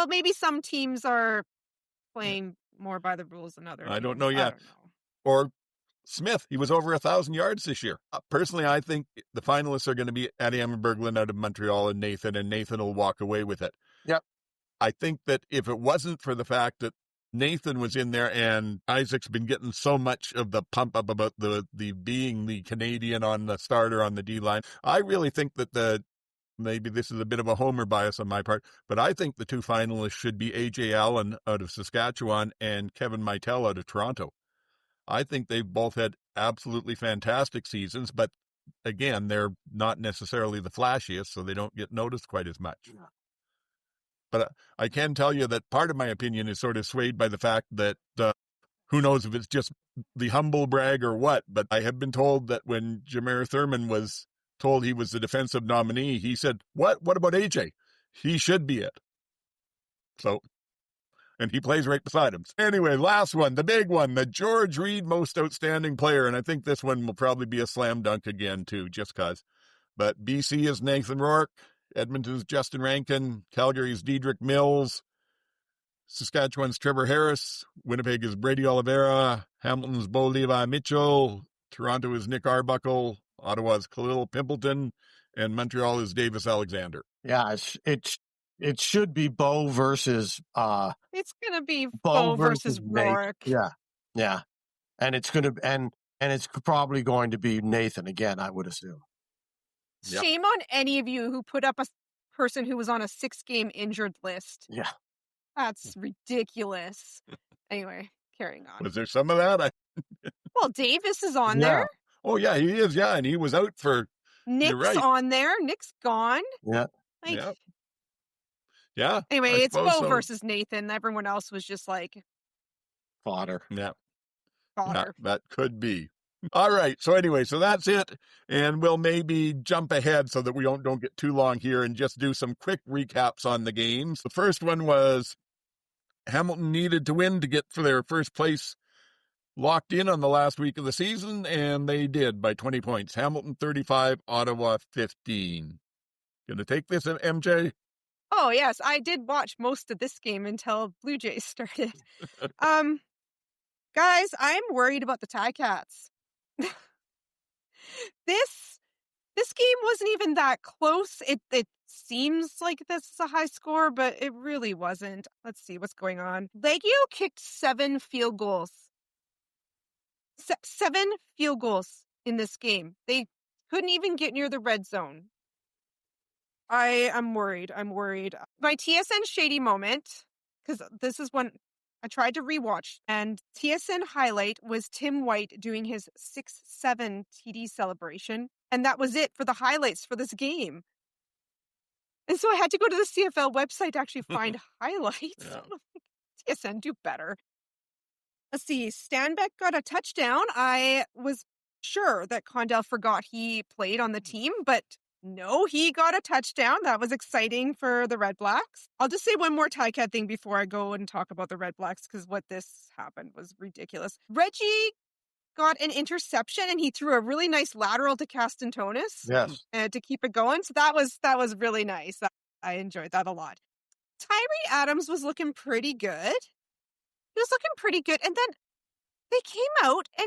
Maybe some teams are playing more by the rules than others. I don't know yet. Or Smith, he was over 1,000 yards this year. Personally, I think the finalists are going to be Adiyama Berglund out of Montreal and Nathan will walk away with it. Yep. I think that if it wasn't for the fact that Nathan was in there and Isaac's been getting so much of the pump up about the being the Canadian on the starter on the D-line, I really think that maybe this is a bit of a homer bias on my part, but I think the 2 finalists should be AJ Allen out of Saskatchewan and Kevin Meitel out of Toronto. I think they've both had absolutely fantastic seasons, but again, they're not necessarily the flashiest, so they don't get noticed quite as much. But I can tell you that part of my opinion is sort of swayed by the fact that who knows if it's just the humble brag or what, but I have been told that when Jameer Thurman was told he was the defensive nominee, he said, what about AJ? He should be it. So, and he plays right beside him. Anyway, last one, the big one, the George Reed Most Outstanding Player. And I think this one will probably be a slam dunk again, too, just because. But BC is Nathan Rourke. Edmonton's Justin Rankin. Calgary's Dedrick Mills. Saskatchewan's Trevor Harris. Winnipeg is Brady Oliveira. Hamilton's Bo Levi Mitchell. Toronto is Nick Arbuckle. Ottawa's Khalil Pimpleton, and Montreal is Davis Alexander. Yeah, it should be Bo versus It's gonna be Bo Bo versus Nate. Rourke. Yeah, and it's gonna and it's probably going to be Nathan again, I would assume. Yep. Shame on any of you who put up a person who was on a 6-game injured list. Yeah, That's ridiculous. Anyway, carrying on. Was there some of that? Well, Davis is on there. Oh, yeah, he is. Yeah, and he was out for. Nick's You're right. on there. Nick's gone. Yeah. Yeah. Anyway, I it's Bo suppose so. versus Nathan. Everyone else was just like fodder. Yeah. fodder. That could be. All right. So anyway, so that's it. And we'll maybe jump ahead so that we don't get too long here and just do some quick recaps on the games. The first one was Hamilton needed to win to get for their first place locked in on the last week of the season, and they did by 20 points. Hamilton 35, Ottawa 15. Gonna take this, MJ? Oh, yes. I did watch most of this game until Blue Jays started. Guys, I'm worried about the Ticats. This game wasn't even that close. It seems like this is a high score, but it really wasn't. Let's see what's going on. Leggio kicked 7 field goals. 7 field goals in this game. They couldn't even get near the red zone. I am worried. My TSN shady moment, because this is when I tried to rewatch, and TSN highlight was Tim White doing his 6-7 TD celebration, and that was it for the highlights for this game. And so I had to go to the CFL website to actually find highlights. Yeah. TSN, do better. Let's see. Stanbeck got a touchdown. I was sure that Condell forgot he played on the team, but no, he got a touchdown. That was exciting for the RedBlacks. I'll just say one more Ticat thing before I go and talk about the RedBlacks, because what this happened was ridiculous. Reggie got an interception, and he threw a really nice lateral to Castantonis. Yes. To keep it going. So that was really nice. I enjoyed that a lot. Tyree Adams was looking pretty good. He was looking pretty good. And then they came out, and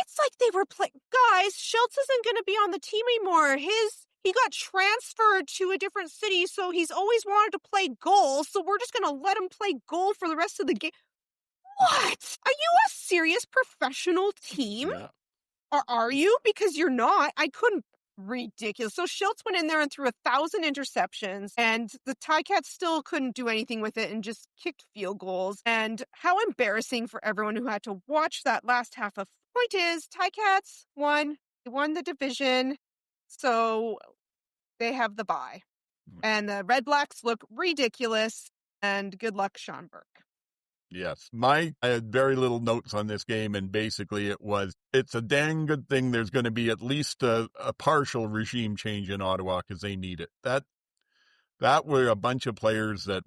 it's like they were playing. Guys, Schultz isn't going to be on the team anymore. He got transferred to a different city, so he's always wanted to play goal. So we're just going to let him play goal for the rest of the game. What? Are you a serious professional team? Yeah. Or are you? Because you're not. I couldn't. Ridiculous. So Schultz went in there and threw 1,000 interceptions, and the Ticats still couldn't do anything with it and just kicked field goals. And how embarrassing for everyone who had to watch that last half of. Point is, Ticats won. They won the division, so they have the bye. And the RedBlacks look ridiculous, and good luck, Sean Burke. Yes. I had very little notes on this game, and basically it's a dang good thing there's going to be at least a partial regime change in Ottawa, because they need it. That were a bunch of players that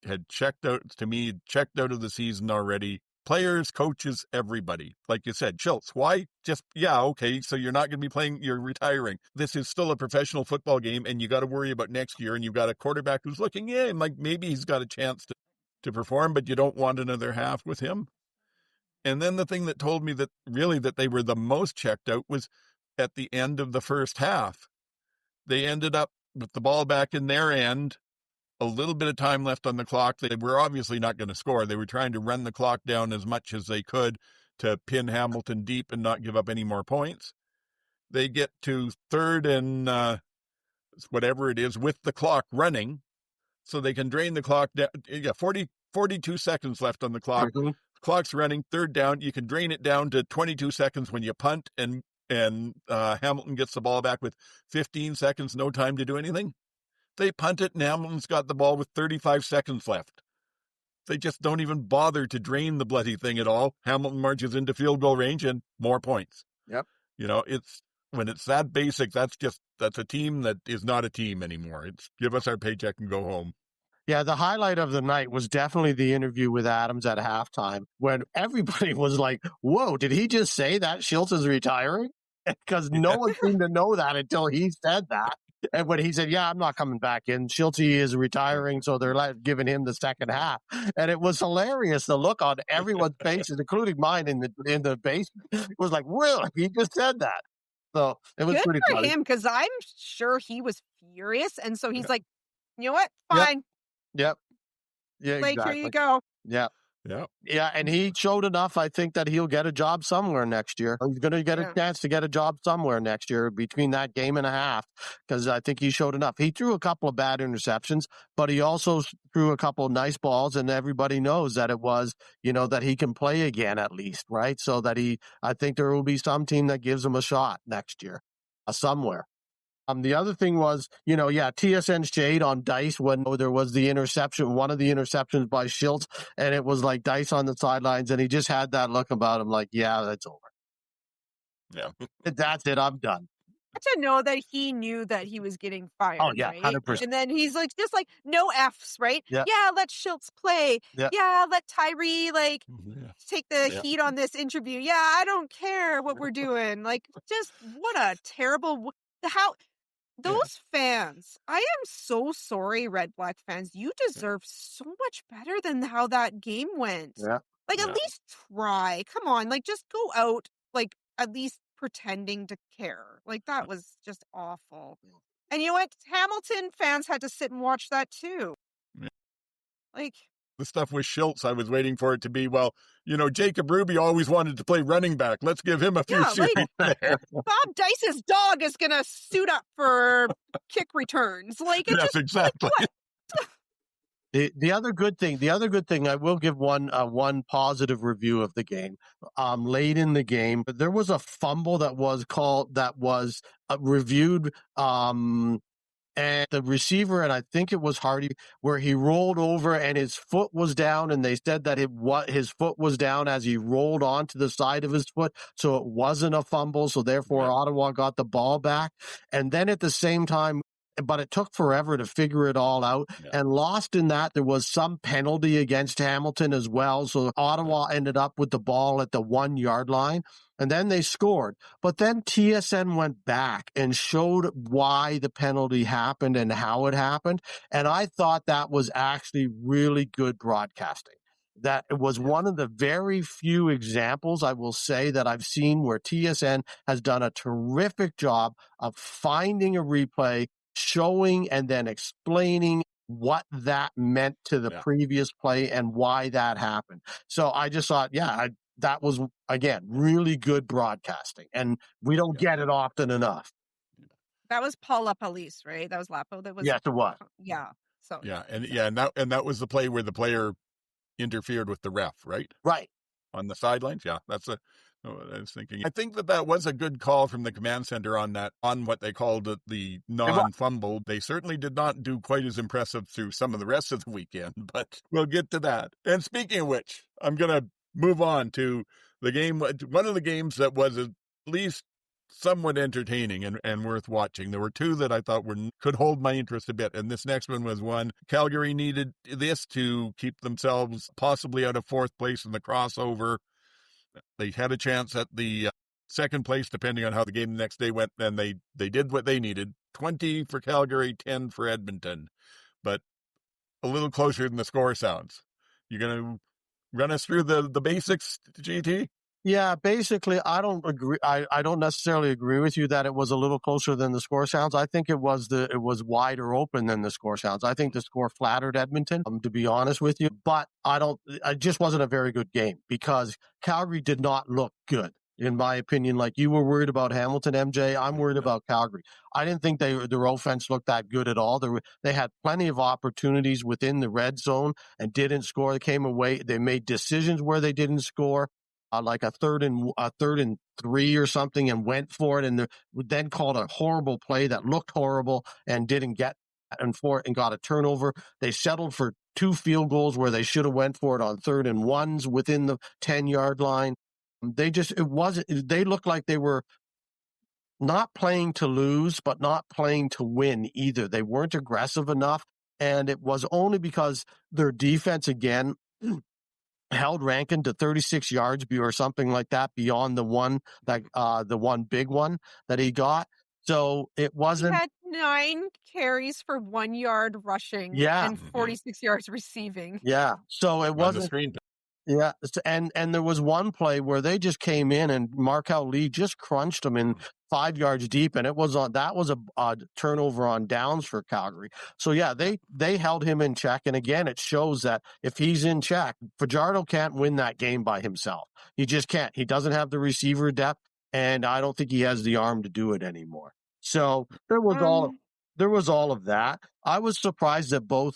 had checked out of the season already. Players, coaches, everybody. Like you said, Schultz, why? Okay, so you're not going to be playing, you're retiring. This is still a professional football game, and you got to worry about next year, and you've got a quarterback who's looking, and like maybe he's got a chance to perform, but you don't want another half with him. And then the thing that told me that they were the most checked out was at the end of the first half. They ended up with the ball back in their end, a little bit of time left on the clock. They were obviously not going to score. They were trying to run the clock down as much as they could to pin Hamilton deep and not give up any more points. They get to third and whatever it is with the clock running, so they can drain the clock down. 42 seconds left on the clock. Mm-hmm. Clock's running, third down. You can drain it down to 22 seconds when you punt, and Hamilton gets the ball back with 15 seconds, no time to do anything. They punt it, and Hamilton's got the ball with 35 seconds left. They just don't even bother to drain the bloody thing at all. Hamilton marches into field goal range and more points. Yep. When it's that basic, that's a team that is not a team anymore. It's give us our paycheck and go home. Yeah, the highlight of the night was definitely the interview with Adams at halftime, when everybody was like, whoa, did he just say that Schultz is retiring? Because no one seemed to know that until he said that. And when he said, yeah, I'm not coming back in, Schultz is retiring, so they're giving him the second half. And it was hilarious, the look on everyone's faces, including mine in the basement. It was like, really? He just said that. So it was Good pretty for funny. him, because I'm sure he was furious. And so he's Yeah. like, you know what? Yep. Fine. Yep. Yeah, Like, here you exactly. go. Yeah. Yeah. Yeah, and he showed enough, I think, that he'll get a job somewhere next year. He's going to get a Yeah. chance to get a job somewhere next year between that game and a half, because I think he showed enough. He threw a couple of bad interceptions, but he also threw a couple of nice balls, and everybody knows that it was, that he can play again at least, right? So that I think there will be some team that gives him a shot next year somewhere. The other thing was, TSN shade on Dice when there was the interception, one of the interceptions by Schultz, and it was like Dice on the sidelines, and he just had that look about him like, yeah, that's over. Yeah. That's it. I'm done. To know that he knew that he was getting fired. Oh, yeah, right? 100%. And then he's like, just like, no F's, right? Yeah. Yeah, let Schultz play. Yeah. Yeah, let Tyree, take the Yeah. heat on this interview. Yeah, I don't care what we're doing. Like, just what a terrible, those fans, I am so sorry, RedBlack fans. You deserve so much better than how that game went. Yeah. Like, at least try. Come on, like, just go out, like, at least pretending to care. Like, that was just awful. And you know what? Hamilton fans had to sit and watch that too. Yeah. Like, the stuff with Schultz, I was waiting for it to be, Jacob Ruby always wanted to play running back. Let's give him a few series there. Bob Dice's dog is going to suit up for kick returns. Like, it yes, exactly. Like, The other good thing, I will give one positive review of the game. Late in the game, there was a fumble that was reviewed. And the receiver, and I think it was Hardy, where he rolled over and his foot was down, and they said that his foot was down as he rolled onto the side of his foot, so it wasn't a fumble, so therefore Ottawa got the ball back. And then at the same time, but it took forever to figure it all out. And lost in that, there was some penalty against Hamilton as well, so Ottawa ended up with the ball at the 1 yard line. And then they scored. But then TSN went back and showed why the penalty happened and how it happened. And I thought that was actually really good broadcasting. That it was one of the very few examples, I will say, that I've seen where TSN has done a terrific job of finding a replay, showing and then explaining what that meant to the previous play and why that happened. So I just thought, that was, again, really good broadcasting, and we don't get it often enough. That was Paul LaPolice, right? That was Lapo. That was yes, it was. Yeah. So and that was the play where the player interfered with the ref, right? Right. On the sidelines. Yeah, that's what I was thinking. I think that was a good call from the command center on what they called the non-fumble. They certainly did not do quite as impressive through some of the rest of the weekend, but we'll get to that. And speaking of which, I'm going to move on to the game. One of the games that was at least somewhat entertaining and worth watching. There were two that I thought could hold my interest a bit, and this next one was one. Calgary needed this to keep themselves possibly out of fourth place in the crossover. They had a chance at the second place, depending on how the game the next day went, and they did what they needed. 20 for Calgary, 10 for Edmonton, but a little closer than the score sounds. You're going to run us through the basics, GT? Yeah, basically, I don't agree. I don't necessarily agree with you that it was a little closer than the score sounds. I think it was wider open than the score sounds. I think the score flattered Edmonton, to be honest with you. But it just wasn't a very good game because Calgary did not look good, in my opinion. Like you were worried about Hamilton, MJ. I'm worried about Calgary. I didn't think their offense looked that good at all. They had plenty of opportunities within the red zone and didn't score. They came away. They made decisions where they didn't score. Like a third and 3 or something, and went for it, and then called a horrible play that looked horrible and didn't get and got a turnover. They settled for 2 field goals where they should have went for it on 3rd and 1s within the 10-yard line. They looked like they were not playing to lose, but not playing to win either. They weren't aggressive enough, and it was only because their defense again held Rankin to 36 yards or something like that beyond the one big one that he got. So it wasn't. He had 9 carries for 1 yard rushing and 46 yards receiving. Yeah. So it wasn't. Yeah, and there was one play where they just came in and Markel Lee just crunched them in 5 yards deep, and that was a turnover on downs for Calgary. So yeah, they held him in check, and again, it shows that if he's in check, Fajardo can't win that game by himself. He just can't. He doesn't have the receiver depth, and I don't think he has the arm to do it anymore. So there was all of that. I was surprised that both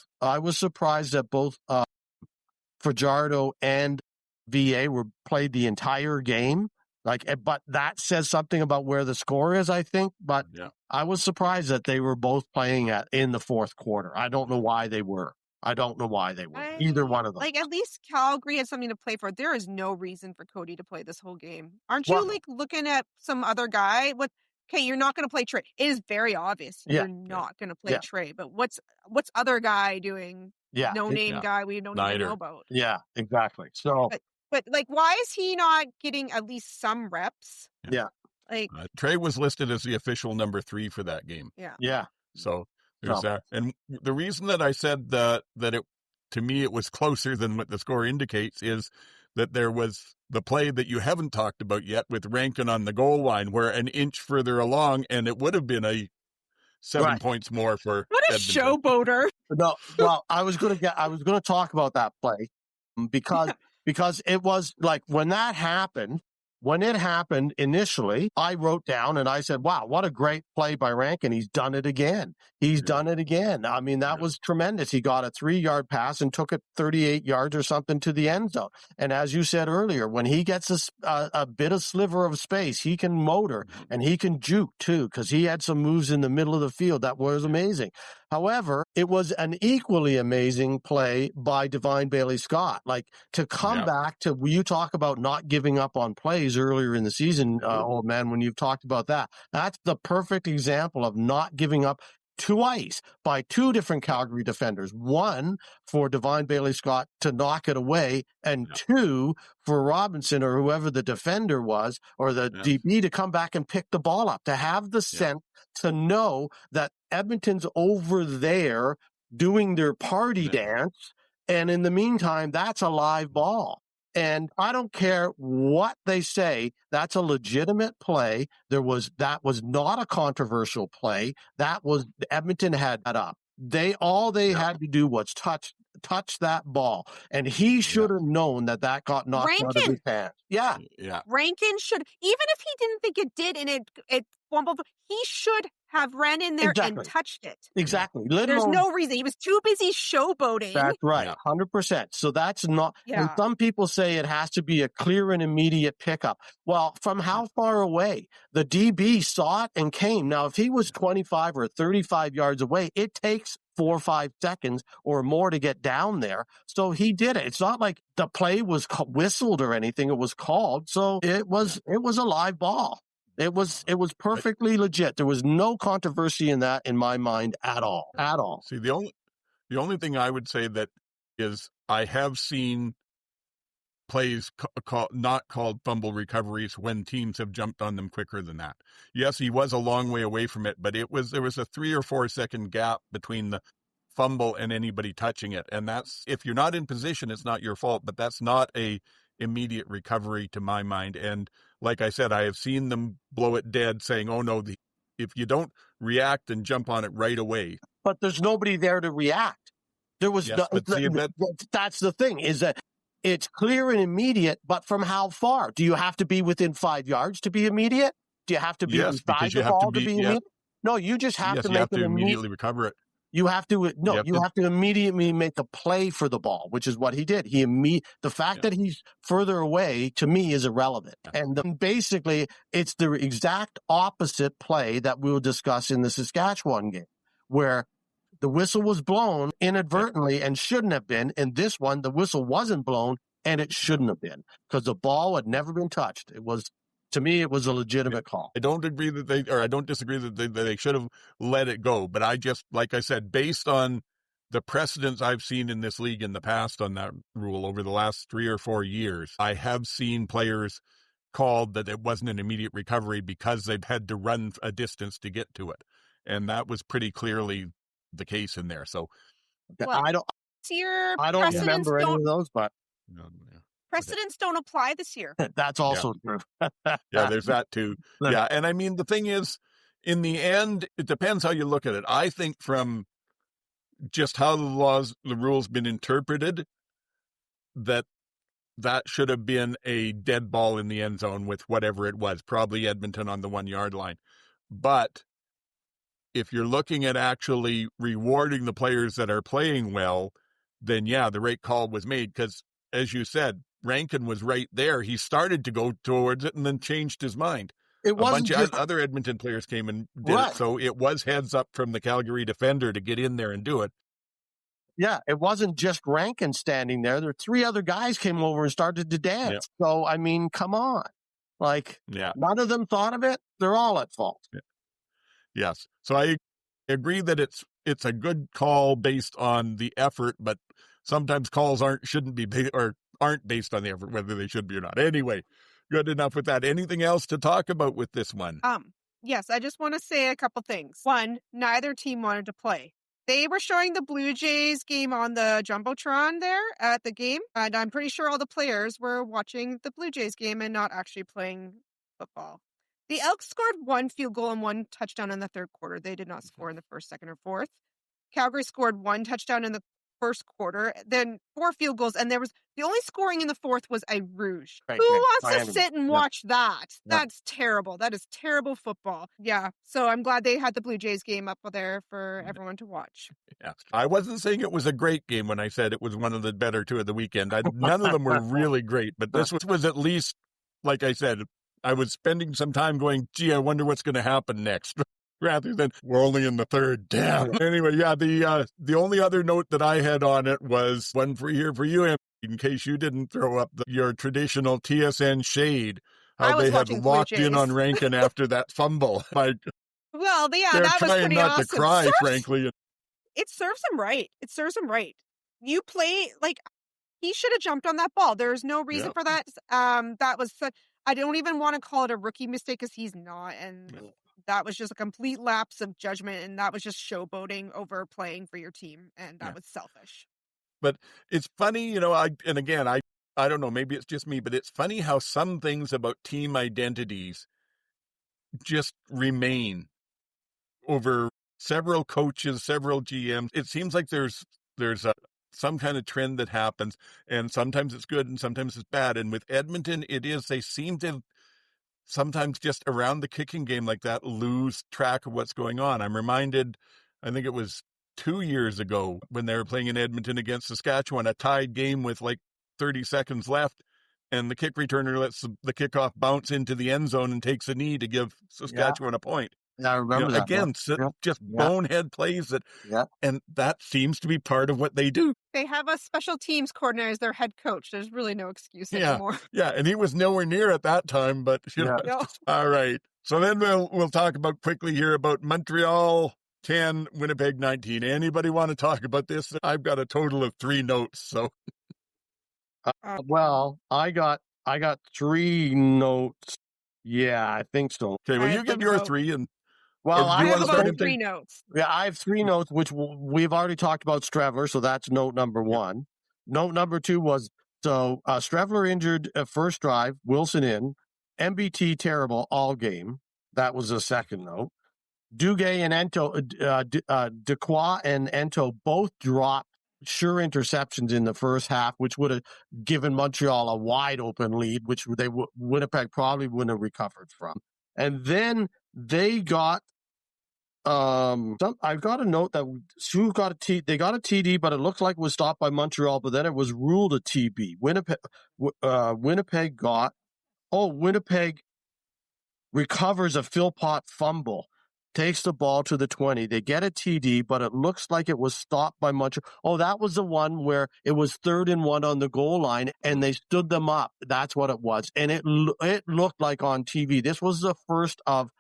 Fajardo and VA were played the entire game. But that says something about where the score is, I think. But I was surprised that they were both playing in the fourth quarter. I don't know why they were. Either one of them. Like, at least Calgary has something to play for. There is no reason for Cody to play this whole game. Aren't you looking at some other guy? Okay, you're not going to play Trey. It is very obvious you're not going to play Trey. But what's other guy doing? Yeah, no-name guy we don't even know about. Yeah, exactly. So, but like, why is he not getting at least some reps? Yeah. Like, Trey was listed as the official number 3 for that game. Yeah. So there's that. And the reason that I said that to me it was closer than what the score indicates is that there was the play that you haven't talked about yet with Rankin on the goal line, where an inch further along, and it would have been a 7 points more for what a Edmonton. showboater. No, well, I was going to talk about that play because it was like when it happened initially, I wrote down and I said, wow, what a great play by Rankin. He's done it again. I mean, that was tremendous. He got a 3-yard pass and took it 38 yards or something to the end zone. And as you said earlier, when he gets a bit of sliver of space, he can motor and he can juke too, because he had some moves in the middle of the field that was amazing. However, it was an equally amazing play by Divine Bailey-Scott. Like, to come back to, you talk about not giving up on plays earlier in the season, old man, when you've talked about that. That's the perfect example of not giving up twice by 2 different Calgary defenders. 1 for Divine Bailey-Scott to knock it away, and 2 for Robinson or whoever the defender was, or the DB, to come back and pick the ball up, to have the sense to know that Edmonton's over there doing their party dance, and in the meantime, that's a live ball. And I don't care what they say, that's a legitimate play. That was not a controversial play. Edmonton had that up. They had to do was touch that ball, and he should have known that got knocked out of his hands. Yeah. Rankin should, even if he didn't think it did, and it fumbled, he should have ran in there and touched it. Exactly. There's no reason. He was too busy showboating. That's right. 100%. So that's not, and some people say it has to be a clear and immediate pickup. Well, from how far away? The DB saw it and came. Now, if he was 25 or 35 yards away, it takes 4 or 5 seconds or more to get down there. So he did it. It's not like the play was whistled or anything. It was called. So it was a live ball. It was perfectly legit. There was no controversy in that in my mind at all. At all. See, the only thing I would say that is I have seen plays not called fumble recoveries when teams have jumped on them quicker than that. Yes, he was a long way away from it, but there was a 3 or 4 second gap between the fumble and anybody touching it. And that's, if you're not in position, it's not your fault, but that's not a immediate recovery to my mind. And like I said, I have seen them blow it dead saying, oh no, if you don't react and jump on it right away. But there's nobody there to react. There was that's the thing, is that it's clear and immediate, but from how far? Do you have to be within 5 yards to be immediate? Do you have to be inside the ball to be immediate? No, you just have to make it immediately recover it. You have to immediately make a play for the ball, which is what he did. The fact that he's further away to me is irrelevant. And basically, it's the exact opposite play that we'll discuss in the Saskatchewan game, where the whistle was blown inadvertently and shouldn't have been. In this one, the whistle wasn't blown and it shouldn't have been, because the ball had never been touched. To me, it was a legitimate call. I don't disagree that they should have let it go. But I just, like I said, based on the precedents I've seen in this league in the past on that rule over the last 3 or 4 years, I have seen players called that it wasn't an immediate recovery because they've had to run a distance to get to it. And that was pretty clearly the case in there. So I don't remember any of those, but Precedents don't apply this year. That's also true. Yeah, there's that too. Yeah, and I mean, the thing is, in the end, it depends how you look at it. I think from just how the rules been interpreted, that should have been a dead ball in the end zone with whatever it was, probably Edmonton on the 1 yard line. But if you're looking at actually rewarding the players that are playing well, then yeah, the right call was made because, as you said, Rankin was right there. He started to go towards it and then changed his mind. It wasn't A bunch just of other Edmonton players came and did Right. it, so it was heads up from the Calgary defender to get in there and do it. Yeah, it wasn't just Rankin standing there. There were 3 other guys came over and started to dance. Yeah. So, I mean, come on. Like, Yeah. none of them thought of it. They're all at fault. Yeah. Yes. So I agree that it's a good call based on the effort, but sometimes calls shouldn't be or aren't based on the effort, whether they should be or not. Anyway, good enough with that. Anything else to talk about with this one? Yes, I just want to say a couple things. One, neither team wanted to play. They were showing the Blue Jays game on the Jumbotron there at the game, and I'm pretty sure all the players were watching the Blue Jays game and not actually playing football. The Elks scored 1 field goal and 1 touchdown in the third quarter. They did not score in the first, second, or fourth. Calgary scored 1 touchdown in the first quarter, then 4 field goals, and the only scoring in the fourth was a rouge. Right, Who yeah, wants to sit and watch that? Yeah. That's terrible. That is terrible football. Yeah, so I'm glad they had the Blue Jays game up there for everyone to watch. Yeah. I wasn't saying it was a great game when I said it was one of the better 2 of the weekend. None of them were really great, but this was at least, like I said, I was spending some time going, gee, I wonder what's going to happen next. Rather than we're only in the third. Damn. Anyway, yeah, the only other note that I had on it was one for you, in case you didn't throw up your traditional TSN shade. How they had locked in on Rankin after that fumble. Well, yeah, that was pretty not awesome. To cry, frankly. It serves him right. You play like he should have jumped on that ball. There's no reason for that. That was I don't even want to call it a rookie mistake because he's not, and that was just a complete lapse of judgment, and that was just showboating over playing for your team, and that was selfish. But it's funny, I don't know, maybe it's just me, but it's funny how some things about team identities just remain over several coaches, several GMs. It seems like there's some kind of trend that happens, and sometimes it's good and sometimes it's bad. And with Edmonton, they seem to sometimes just around the kicking game like that lose track of what's going on. I'm reminded, I think it was 2 years ago when they were playing in Edmonton against Saskatchewan, a tied game with like 30 seconds left, and the kick returner lets the kickoff bounce into the end zone and takes a knee to give Saskatchewan a point. Yeah, I remember that. Again, just bonehead plays and that seems to be part of what they do. They have a special teams coordinator as their head coach. There's really no excuse anymore. Yeah, and he was nowhere near at that time, but all right. So then we'll talk about quickly here about Montreal 10, Winnipeg 19. Anybody want to talk about this? I've got a total of 3 notes. So, well, I got 3 notes. Yeah, I think so. Okay, well, you give your 3 and. Well, I have about 3 notes. Yeah, I have 3 notes, which we've already talked about Strevler, so that's note number 1. Note number 2 was, Strevler injured first drive, Wilson in, MBT terrible all game. That was a second note. Duguay and Ento, Dequoy and Ento both dropped sure interceptions in the first half, which would have given Montreal a wide open lead, which Winnipeg probably wouldn't have recovered from. And then they got I've got a note that Sioux got they got a TD, but it looked like it was stopped by Montreal, but then it was ruled a TB. Winnipeg recovers a Philpott fumble, takes the ball to the 20. They get a TD, but it looks like it was stopped by Montreal. Oh, that was the one where it was 3rd and 1 on the goal line, and they stood them up. That's what it was, and it looked like on TV. This was the first of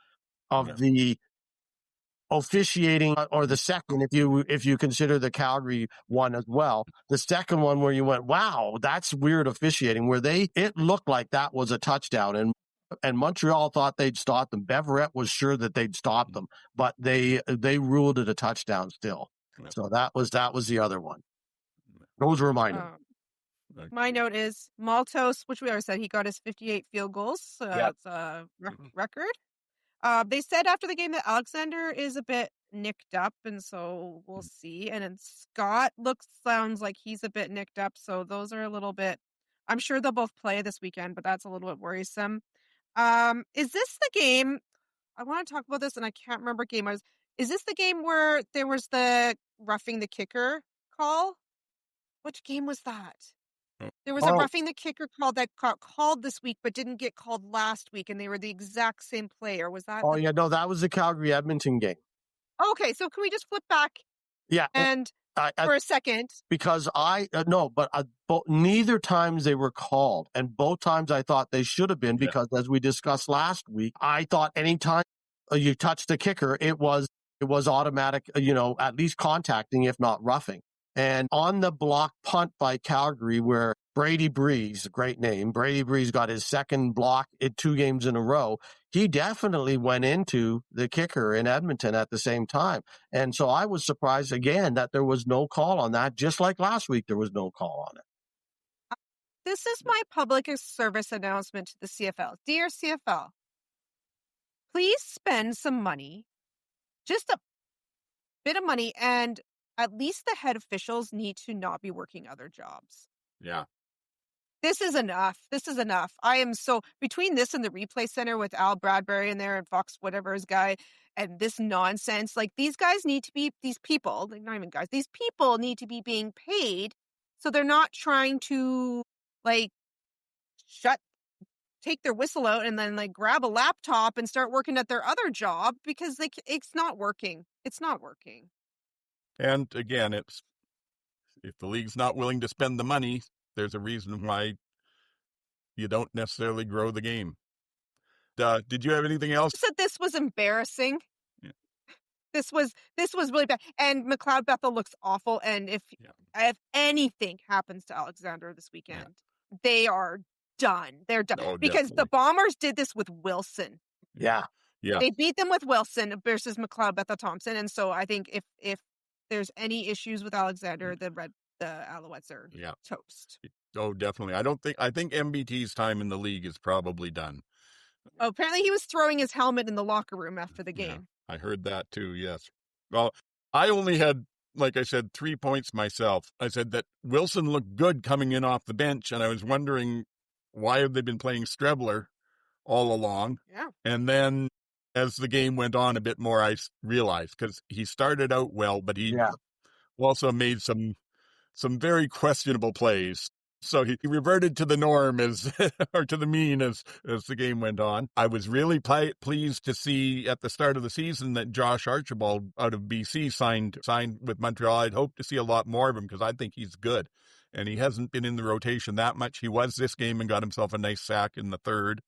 the officiating, or the second, if you consider the Calgary one as well, the second one where you went, wow, that's weird officiating, where it looked like that was a touchdown, and Montreal thought they'd stop them. Beverett was sure that they'd stop them, but they ruled it a touchdown still. So that was the other one. Those were mine. My note is Maltos, which we already said, he got his 58 field goals. So Yep. that's a record. They said after the game that Alexander is a bit nicked up, and so we'll see. And then Scott sounds like he's a bit nicked up, so those are a little bit. I'm sure they'll both play this weekend, but that's a little bit worrisome. Is this the game? I want to talk about this, and I can't remember what game I was. Is this the game where there was the roughing the kicker call? Which game was that? There was a roughing the kicker call that got called this week, but didn't get called last week, and they were the exact same player. Was that? Oh, yeah, no, that was the Calgary Edmonton game. Okay, so can we just flip back? Yeah, and for a second, because neither times they were called, and both times I thought they should have been, because as we discussed last week, I thought anytime you touched the kicker, it was automatic, at least contacting, if not roughing. And on the block punt by Calgary, where Brady Breeze, great name, Brady Breeze got his second block in 2 games in a row, he definitely went into the kicker in Edmonton at the same time. And so I was surprised again that there was no call on that, just like last week there was no call on it. This is my public service announcement to the CFL. Dear CFL, please spend some money, just a bit of money, and at least the head officials need to not be working other jobs. Yeah. This is enough. This is enough. I am so, between this and the replay center with Al Bradbury in there and Fox whatever's guy and this nonsense, like these guys need to be, these people, like not even guys, these people need to be being paid, so they're not trying to like take their whistle out and then like grab a laptop and start working at their other job, because like it's not working. It's not working. And again, if the league's not willing to spend the money, there's a reason why you don't necessarily grow the game. Did you have anything else? I said this was embarrassing. Yeah. This was really bad. And McLeod Bethel looks awful. And if anything happens to Alexander this weekend, they are done. They're done. Because the Bombers did this with Wilson. Yeah. They beat them with Wilson versus McLeod Bethel Thompson. And so I think if there's any issues with Alexander, the Alouettes are toast. Oh, definitely. I think MBT's time in the league is probably done. Oh, apparently he was throwing his helmet in the locker room after the game. Yeah, I heard that too, yes. Well, I only had, like I said, 3 points myself. I said that Wilson looked good coming in off the bench, and I was wondering why have they been playing Strevler all along? Yeah. And then as the game went on a bit more, I realized, because he started out well, but he also made some very questionable plays. So he reverted to the norm or to the mean as the game went on. I was really pleased to see at the start of the season that Josh Archibald out of BC signed with Montreal. I'd hoped to see a lot more of him, because I think he's good. And he hasn't been in the rotation that much. He was this game and got himself a nice sack in the third.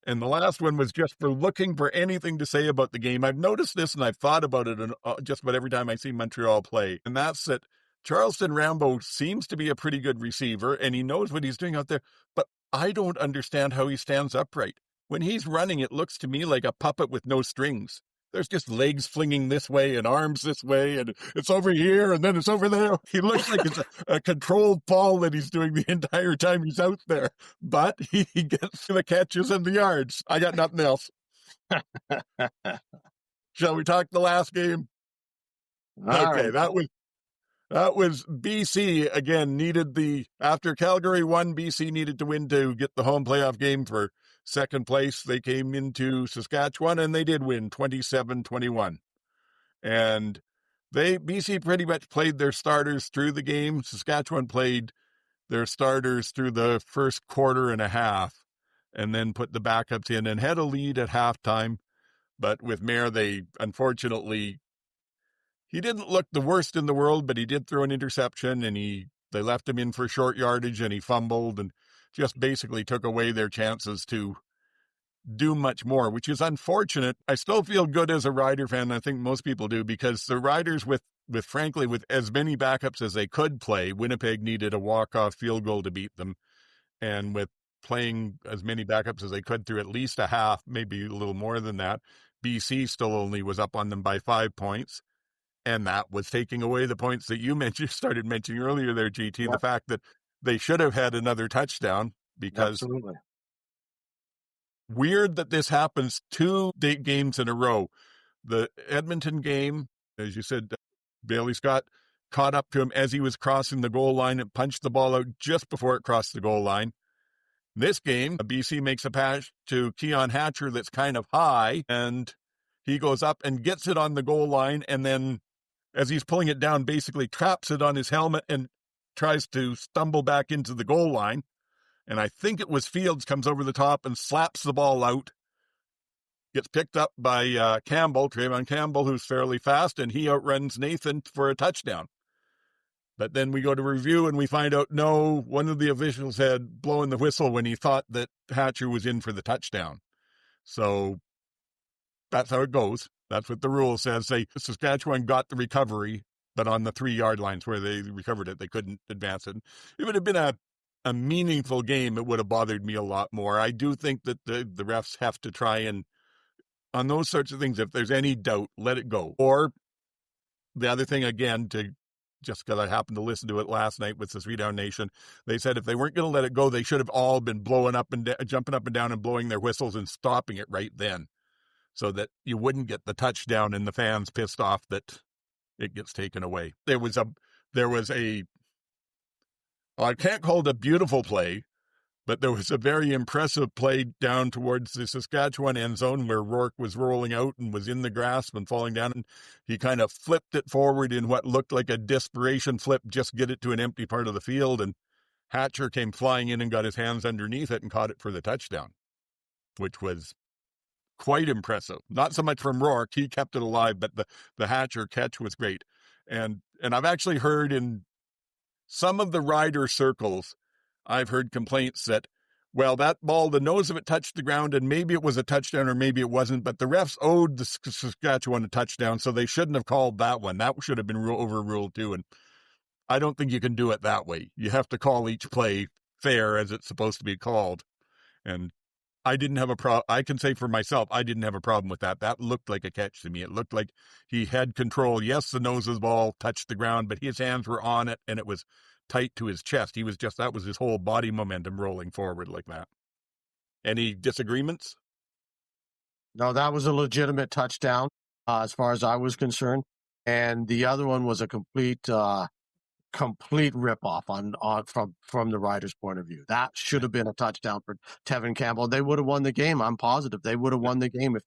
And the last one was just for looking for anything to say about the game. I've noticed this, and I've thought about it just about every time I see Montreal play. And that's that Charleston Rambo seems to be a pretty good receiver, and he knows what he's doing out there. But I don't understand how he stands upright. When he's running, it looks to me like a puppet with no strings. There's just legs flinging this way and arms this way, and it's over here, and then it's over there. He looks like it's a controlled fall that he's doing the entire time he's out there. But he gets the catches and the yards. I got nothing else. Shall we talk the last game? Okay, that was BC again. After Calgary won, BC needed to win to get the home playoff game for second place. They came into Saskatchewan and they did win 27-21. And BC pretty much played their starters through the game. Saskatchewan played their starters through the first quarter and a half, and then put the backups in and had a lead at halftime. But with Mayer, they unfortunately, he didn't look the worst in the world, but he did throw an interception, and they left him in for short yardage, and he fumbled and just basically took away their chances to do much more, which is unfortunate. I still feel good as a Rider fan. I think most people do, because the Riders, with as many backups as they could play, Winnipeg needed a walk-off field goal to beat them. And with playing as many backups as they could through at least a half, maybe a little more than that, BC still only was up on them by 5 points. And that was taking away the points that you started mentioning earlier there, GT, the fact that they should have had another touchdown because Absolutely. weird that this happens 2 games in a row. The Edmonton game, as you said, Bailey Scott caught up to him as he was crossing the goal line and punched the ball out just before it crossed the goal line. This game, BC makes a pass to Keon Hatcher that's kind of high, and he goes up and gets it on the goal line, and then as he's pulling it down, basically traps it on his helmet and tries to stumble back into the goal line. And I think it was Fields comes over the top and slaps the ball out. Gets picked up by Trayvon Campbell, who's fairly fast, and he outruns Nathan for a touchdown. But then we go to review and we find out, no, one of the officials had blown the whistle when he thought that Hatcher was in for the touchdown. So that's how it goes. That's what the rule says. Saskatchewan got the recovery, but on the 3-yard lines where they recovered it, they couldn't advance it. If it had been a meaningful game, it would have bothered me a lot more. I do think that the refs have to try and, on those sorts of things, if there's any doubt, let it go. Or the other thing, again, just because I happened to listen to it last night with the 3 Down Nation, they said if they weren't going to let it go, they should have all been jumping up and down and blowing their whistles and stopping it right then, so that you wouldn't get the touchdown and the fans pissed off that it gets taken away. There was a I can't call it a beautiful play, but there was a very impressive play down towards the Saskatchewan end zone where Rourke was rolling out and was in the grasp and falling down. And he kind of flipped it forward in what looked like a desperation flip, just get it to an empty part of the field. And Hatcher came flying in and got his hands underneath it and caught it for the touchdown, which was quite impressive. Not so much from Rourke, he kept it alive, but the Hatcher catch was great. And I've actually heard in some of the rider circles, I've heard complaints that, well, that ball, the nose of it touched the ground, and maybe it was a touchdown or maybe it wasn't, but the refs owed the Saskatchewan a touchdown, so they shouldn't have called that one. That should have been overruled too, and I don't think you can do it that way. You have to call each play fair as it's supposed to be called, and I didn't have a problem. I can say for myself, I didn't have a problem with that. That looked like a catch to me. It looked like he had control. Yes, the nose of the ball touched the ground, but his hands were on it, and it was tight to his chest. That was his whole body momentum rolling forward like that. Any disagreements? No, that was a legitimate touchdown as far as I was concerned. And the other one was a complete ripoff from the Riders' point of view. That should have been a touchdown for Tevin Campbell. They would have won the game. I'm positive they would have won the game if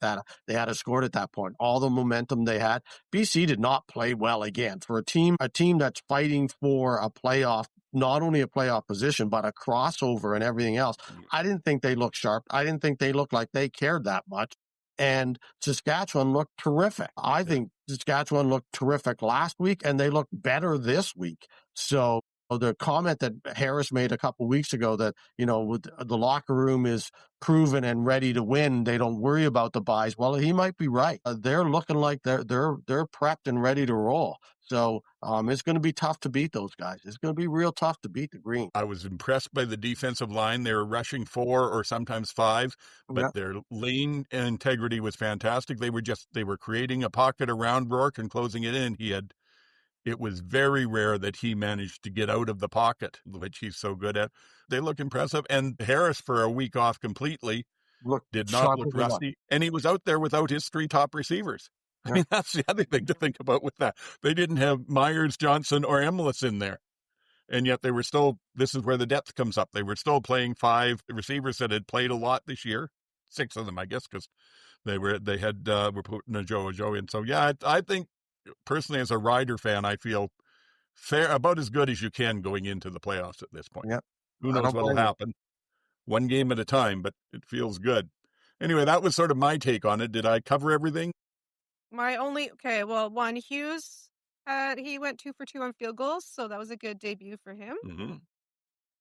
they had scored at that point. All the momentum they had. BC did not play well again for a team that's fighting for a playoff, not only a playoff position, but a crossover and everything else. I didn't think they looked sharp. I didn't think they looked like they cared that much. And Saskatchewan looked terrific. I think Saskatchewan looked terrific last week, and they look better this week. So the comment that Harris made a couple of weeks ago that, with the locker room is proven and ready to win, they don't worry about the buys. Well, he might be right. They're looking like they're prepped and ready to roll. So it's going to be tough to beat those guys. It's going to be real tough to beat the Green. I was impressed by the defensive line. They were rushing 4 or sometimes 5, but their lane integrity was fantastic. They were creating a pocket around Rourke and closing it in. It was very rare that he managed to get out of the pocket, which he's so good at. They look impressive. And Harris, for a week off completely, did not look rusty. And he was out there without his 3 top receivers. I mean, that's the other thing to think about with that. They didn't have Myers, Johnson, or Emlis in there. And yet they were still, this is where the depth comes up. They were still playing 5 receivers that had played a lot this year. 6 of them, I guess, because were putting a Joe in. So, yeah, I think, personally, as a Rider fan, I feel about as good as you can going into the playoffs at this point. Yep. Who knows what'll happen? One game at a time, but it feels good. Anyway, that was sort of my take on it. Did I cover everything? One, Hughes, he went 2 for 2 on field goals, so that was a good debut for him. Mm-hmm.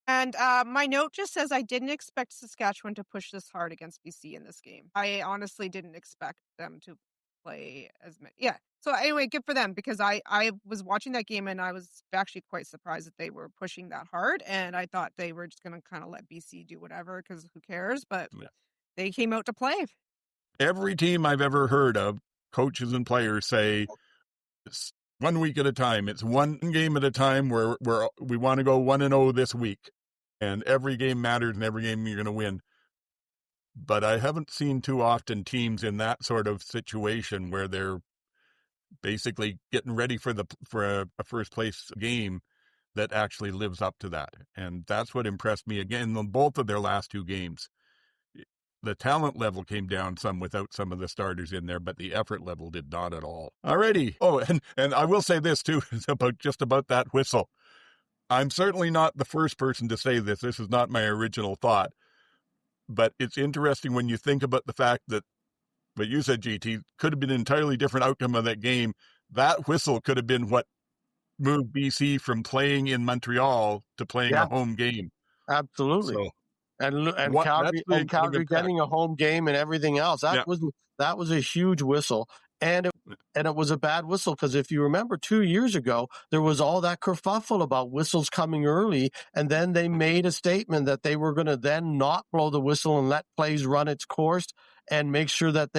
And my note just says I didn't expect Saskatchewan to push this hard against BC in this game. I honestly didn't expect them to play as many. Yeah. So anyway, good for them, because I was watching that game and I was actually quite surprised that they were pushing that hard. And I thought they were just going to kind of let BC do whatever, because who cares? But they came out to play. Every team I've ever heard of, coaches and players say 1 week at a time. It's one game at a time where we want to go 1-0 this week. And every game matters and every game you're going to win. But I haven't seen too often teams in that sort of situation where they're basically getting ready for a first place game that actually lives up to that. And that's what impressed me again in both of their last two games. The talent level came down some without some of the starters in there, but the effort level did not at all. Alrighty. Oh, and I will say this too, about that whistle. I'm certainly not the first person to say this. This is not my original thought. But it's interesting when you think about the fact that what you said, GT, could have been an entirely different outcome of that game. That whistle could have been what moved BC from playing in Montreal to playing a home game. Absolutely. So, and Calgary getting a home game and everything else. That was a huge whistle. And it was a bad whistle because if you remember 2 years ago, there was all that kerfuffle about whistles coming early. And then they made a statement that they were going to then not blow the whistle and let plays run its course and make sure that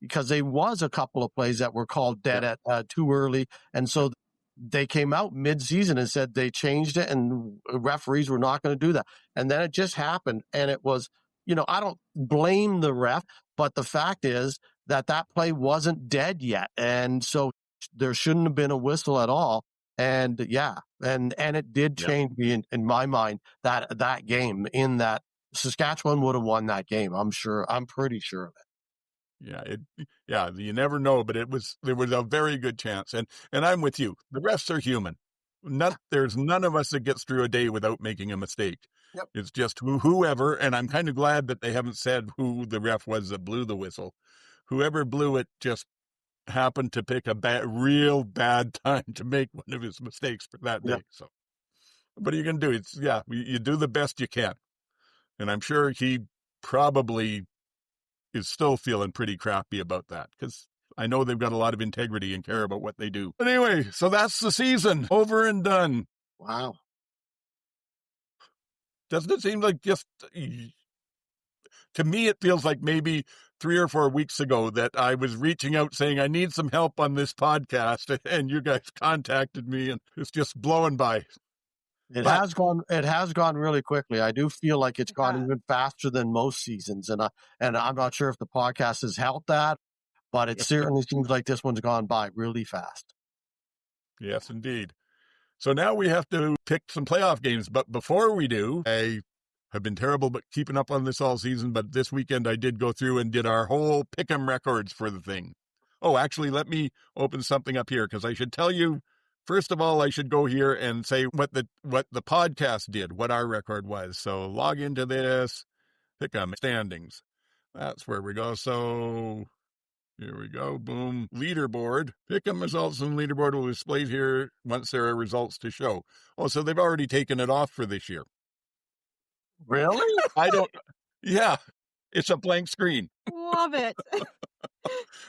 because there was a couple of plays that were called dead at too early. And so they came out mid-season and said they changed it and referees were not going to do that. And then it just happened. And it was, I don't blame the ref, but the fact is that play wasn't dead yet. And so there shouldn't have been a whistle at all. And and it did change me in my mind that game in that Saskatchewan would have won that game. I'm pretty sure of it. You never know, but there was a very good chance. And I'm with you. The refs are human. There's none of us that gets through a day without making a mistake. Yep. It's just whoever, and I'm kind of glad that they haven't said who the ref was that blew the whistle. Whoever blew it just happened to pick a real bad time to make one of his mistakes for that day. So, what are you going to do? You do the best you can. And I'm sure he probably is still feeling pretty crappy about that because I know they've got a lot of integrity and care about what they do. But anyway, so that's the season over and done. Wow. Doesn't it seem like just, to me, it feels like maybe 3 or 4 weeks ago that I was reaching out saying, I need some help on this podcast. And you guys contacted me and it's just blowing by. It has gone really quickly. I do feel like it's gone even faster than most seasons. And I'm not sure if the podcast has helped that, but it certainly seems like this one's gone by really fast. Yes, indeed. So now we have to pick some playoff games. But before we do, I have been terrible but keeping up on this all season. But this weekend I did go through and did our whole pick'em records for the thing. Oh, actually, let me open something up here because I should tell you, first of all, I should go here and say what the podcast did, what our record was. So log into this, pick'em standings. That's where we go. So here we go. Boom. Leaderboard. Pick'em results and leaderboard will be displayed here once there are results to show. Oh, so they've already taken it off for this year. Really? Yeah, it's a blank screen. Love it.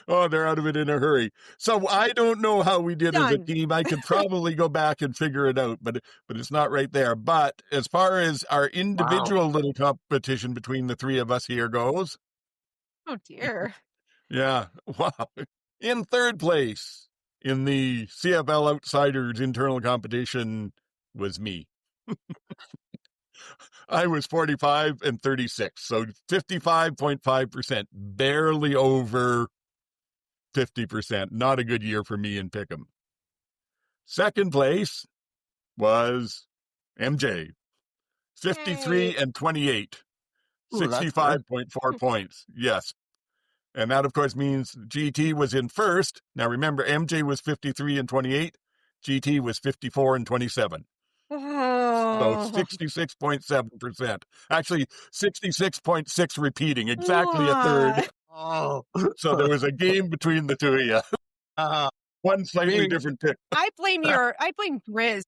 Oh, they're out of it in a hurry. So I don't know how we did as a team. I could probably go back and figure it out, but it's not right there. But as far as our individual little competition between the three of us here goes. Oh, dear. Yeah. Wow. In third place in the CFL Outsiders internal competition was me. I was 45 and 36, so 55.5%, barely over 50%. Not a good year for me in Pick'em. Second place was MJ, 53 and 28, 65.4 points. Yes. And that, of course, means GT was in first. Now, remember, MJ was 53 and 28. GT was 54 and 27. So 66.7%. Actually, 66.6 repeating, exactly a third. Oh. So there was a game between the two of you. One slightly different pick. I blame Grizz.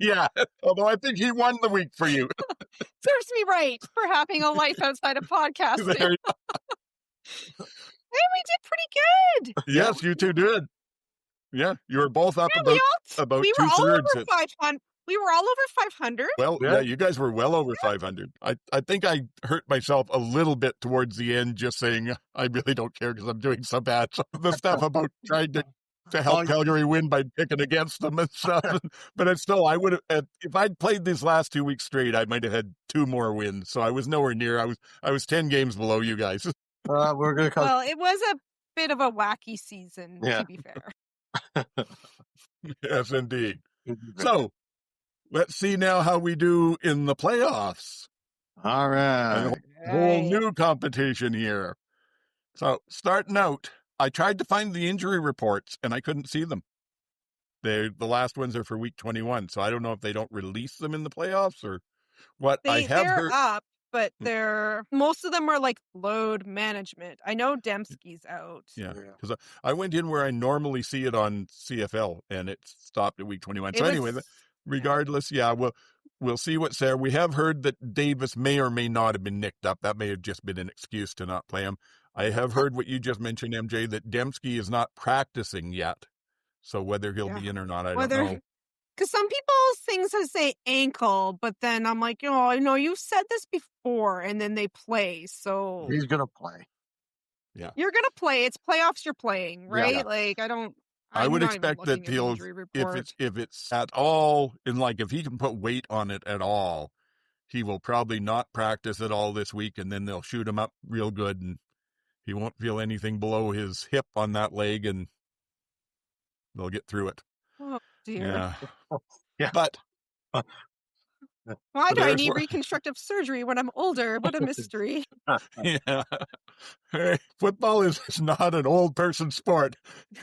Yeah, although I think he won the week for you. Serves me right for having a life outside of podcasting. And we did pretty good. Yes, you two did. Yeah, you were both up about we were 2/3. All over 500. We were all over 500. Well, yeah, you guys were well over 500. I think I hurt myself a little bit towards the end just saying I really don't care because I'm doing so bad. So the stuff about trying to to help Calgary win by picking against them and stuff. But it's still, I would have, if I'd played these last 2 weeks straight, I might have had 2 more wins. So I was nowhere near. I was 10 games below you guys. We're gonna come. Well, it was a bit of a wacky season, Yeah. to be fair. Yes, indeed. So let's see now how we do in the playoffs. All right. A whole new competition here. So starting out, I tried to find the injury reports and I couldn't see them. The last ones are for week 21, so I don't know if they don't release them in the playoffs or what. They're up, but most of them are like load management. I know Dembski's out. Yeah, because I went in where I normally see it on CFL and it stopped at week 21. So anyway, regardless, we'll see what's there. We have heard that Davis may or may not have been nicked up. That may have just been an excuse to not play him. I have heard what you just mentioned, MJ, that Dembski is not practicing yet. So whether he'll be in or not, I don't know. Because some people's things say ankle, but then I'm like, I know you've said this before, and then they play. So he's gonna play. Yeah, you're gonna play. It's playoffs. You're playing, right? Yeah. Like I would expect that he'll, if it's at all, and like if he can put weight on it at all, he will probably not practice at all this week, and then they'll shoot him up real good, and he won't feel anything below his hip on that leg, and they'll get through it. Oh dear. Yeah. But why do I need reconstructive surgery when I'm older? What a mystery. Yeah. Hey, football is not an old person sport.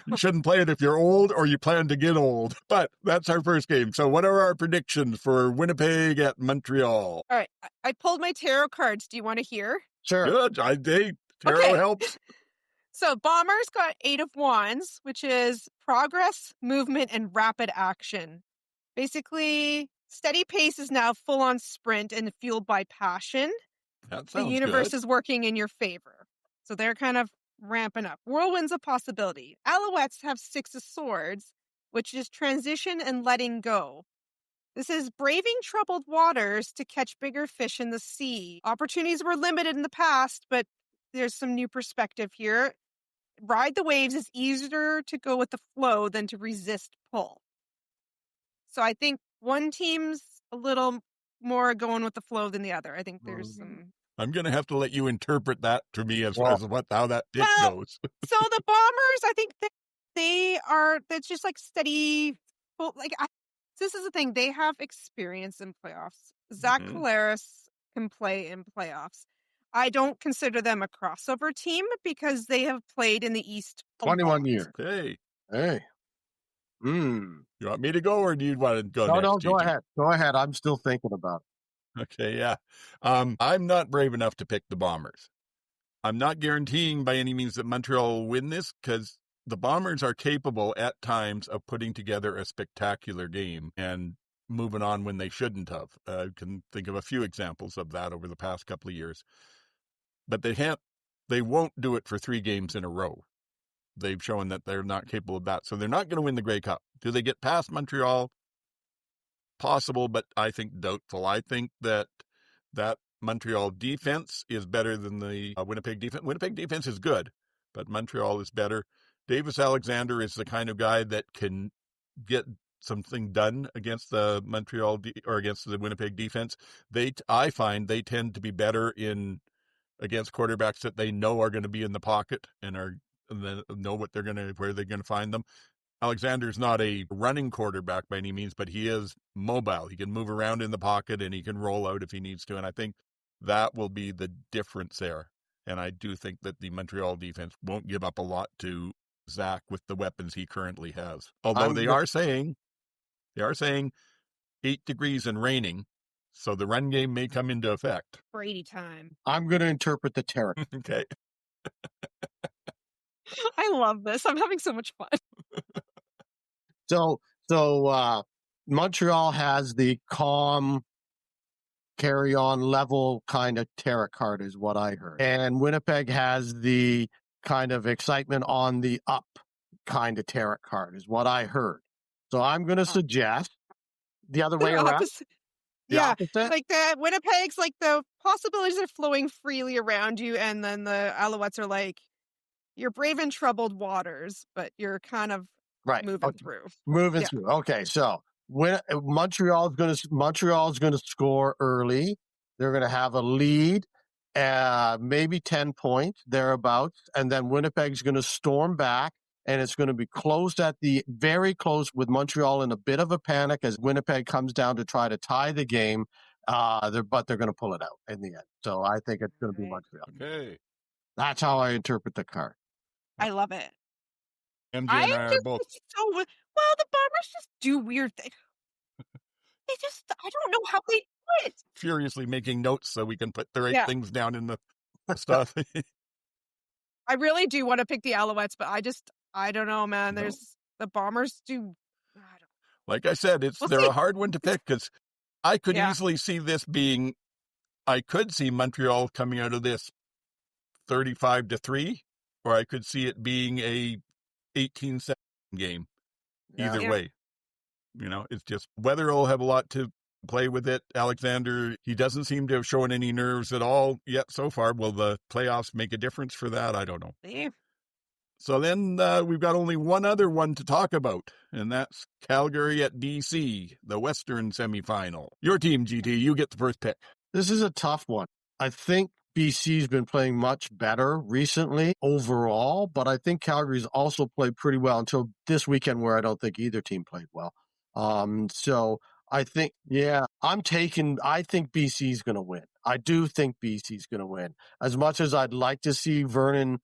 You shouldn't play it if you're old or you plan to get old. But that's our first game. So what are our predictions for Winnipeg at Montreal? All right. I pulled my tarot cards. Do you want to hear? Sure. Good. Tarot helps. So Bombers got 8 of Wands, which is progress, movement, and rapid action. Basically, steady pace is now full-on sprint and fueled by passion. That sounds The universe good. is working in your favor. So they're kind of ramping up. Whirlwind's a possibility. Alouettes have 6 of Swords, which is transition and letting go. This is braving troubled waters to catch bigger fish in the sea. Opportunities were limited in the past, but there's some new perspective here. Ride the waves is easier to go with the flow than to resist pull. So I think one team's a little more going with the flow than the other. I think there's some... I'm going to have to let you interpret that to me as how that pick goes. So the Bombers, I think that's just like steady. This is the thing. They have experience in playoffs. Zach Collaros can play in playoffs. I don't consider them a crossover team because they have played in the East 21 years. Hey. You want me to go or do you want to go next? No, go ahead. Go ahead. I'm still thinking about it. Okay, yeah. I'm not brave enough to pick the Bombers. I'm not guaranteeing by any means that Montreal will win this because the Bombers are capable at times of putting together a spectacular game and moving on when they shouldn't have. I can think of a few examples of that over the past couple of years. But they won't do it for 3 games in a row. They've shown that they're not capable of that. So they're not going to win the Grey Cup. Do they get past Montreal? Possible, but I think doubtful. I think that Montreal defense is better than the Winnipeg defense. Winnipeg defense is good, but Montreal is better. Davis Alexander is the kind of guy that can get something done against the Montreal or against the Winnipeg defense. I find they tend to be better against quarterbacks that they know are going to be in the pocket and know where they're going to find them. Alexander's not a running quarterback by any means, but he is mobile. He can move around in the pocket and he can roll out if he needs to. And I think that will be the difference there. And I do think that the Montreal defense won't give up a lot to Zach with the weapons he currently has. Although they are saying 8 degrees and raining, so the run game may come into effect. Brady time. I'm going to interpret the tarot. Okay. I love this. I'm having so much fun. So Montreal has the calm, carry-on level kind of tarot card is what I heard. And Winnipeg has the kind of excitement on the up kind of tarot card is what I heard. So I'm going to suggest the other way around. Opposite? Like the Winnipeg's like the possibilities are flowing freely around you, and then the Alouettes are like, you're brave in troubled waters, but you're kind of Right. moving Okay. through. Moving Yeah. through. Okay. So when Montreal's going to score early, they're going to have a lead, maybe 10 points thereabouts. And then Winnipeg's going to storm back. And it's going to be close very close with Montreal in a bit of a panic as Winnipeg comes down to try to tie the game. But they're going to pull it out in the end. So I think it's going to be Right. Montreal. Okay. That's how I interpret the card. I love it. MJ I and I are just both so well. The Bombers just do weird things. They just I don't know how they do it. furiously making notes so we can put the right Yeah. things down in the stuff. I really do want to pick the Alouettes, but I don't know, man. No. There's the Bombers do. I don't. Like I said, We'll they're see. a hard one to pick because I could Yeah. easily see this being. I could see Montreal coming out of this 35-3, or I could see it being a 18-7 game. Yeah. Either Yeah. way, it's just weather will have a lot to play with it. Alexander, he doesn't seem to have shown any nerves at all yet so far. Will the playoffs make a difference for that? I don't know. Yeah. So then we've got only one other one to talk about, and that's Calgary at BC, the Western semifinal. Your team, GT, you get the first pick. This is a tough one. I think BC's been playing much better recently overall, but I think Calgary's also played pretty well until this weekend where I don't think either team played well. So I think, I think BC's going to win. I do think BC's going to win. As much as I'd like to see Vernon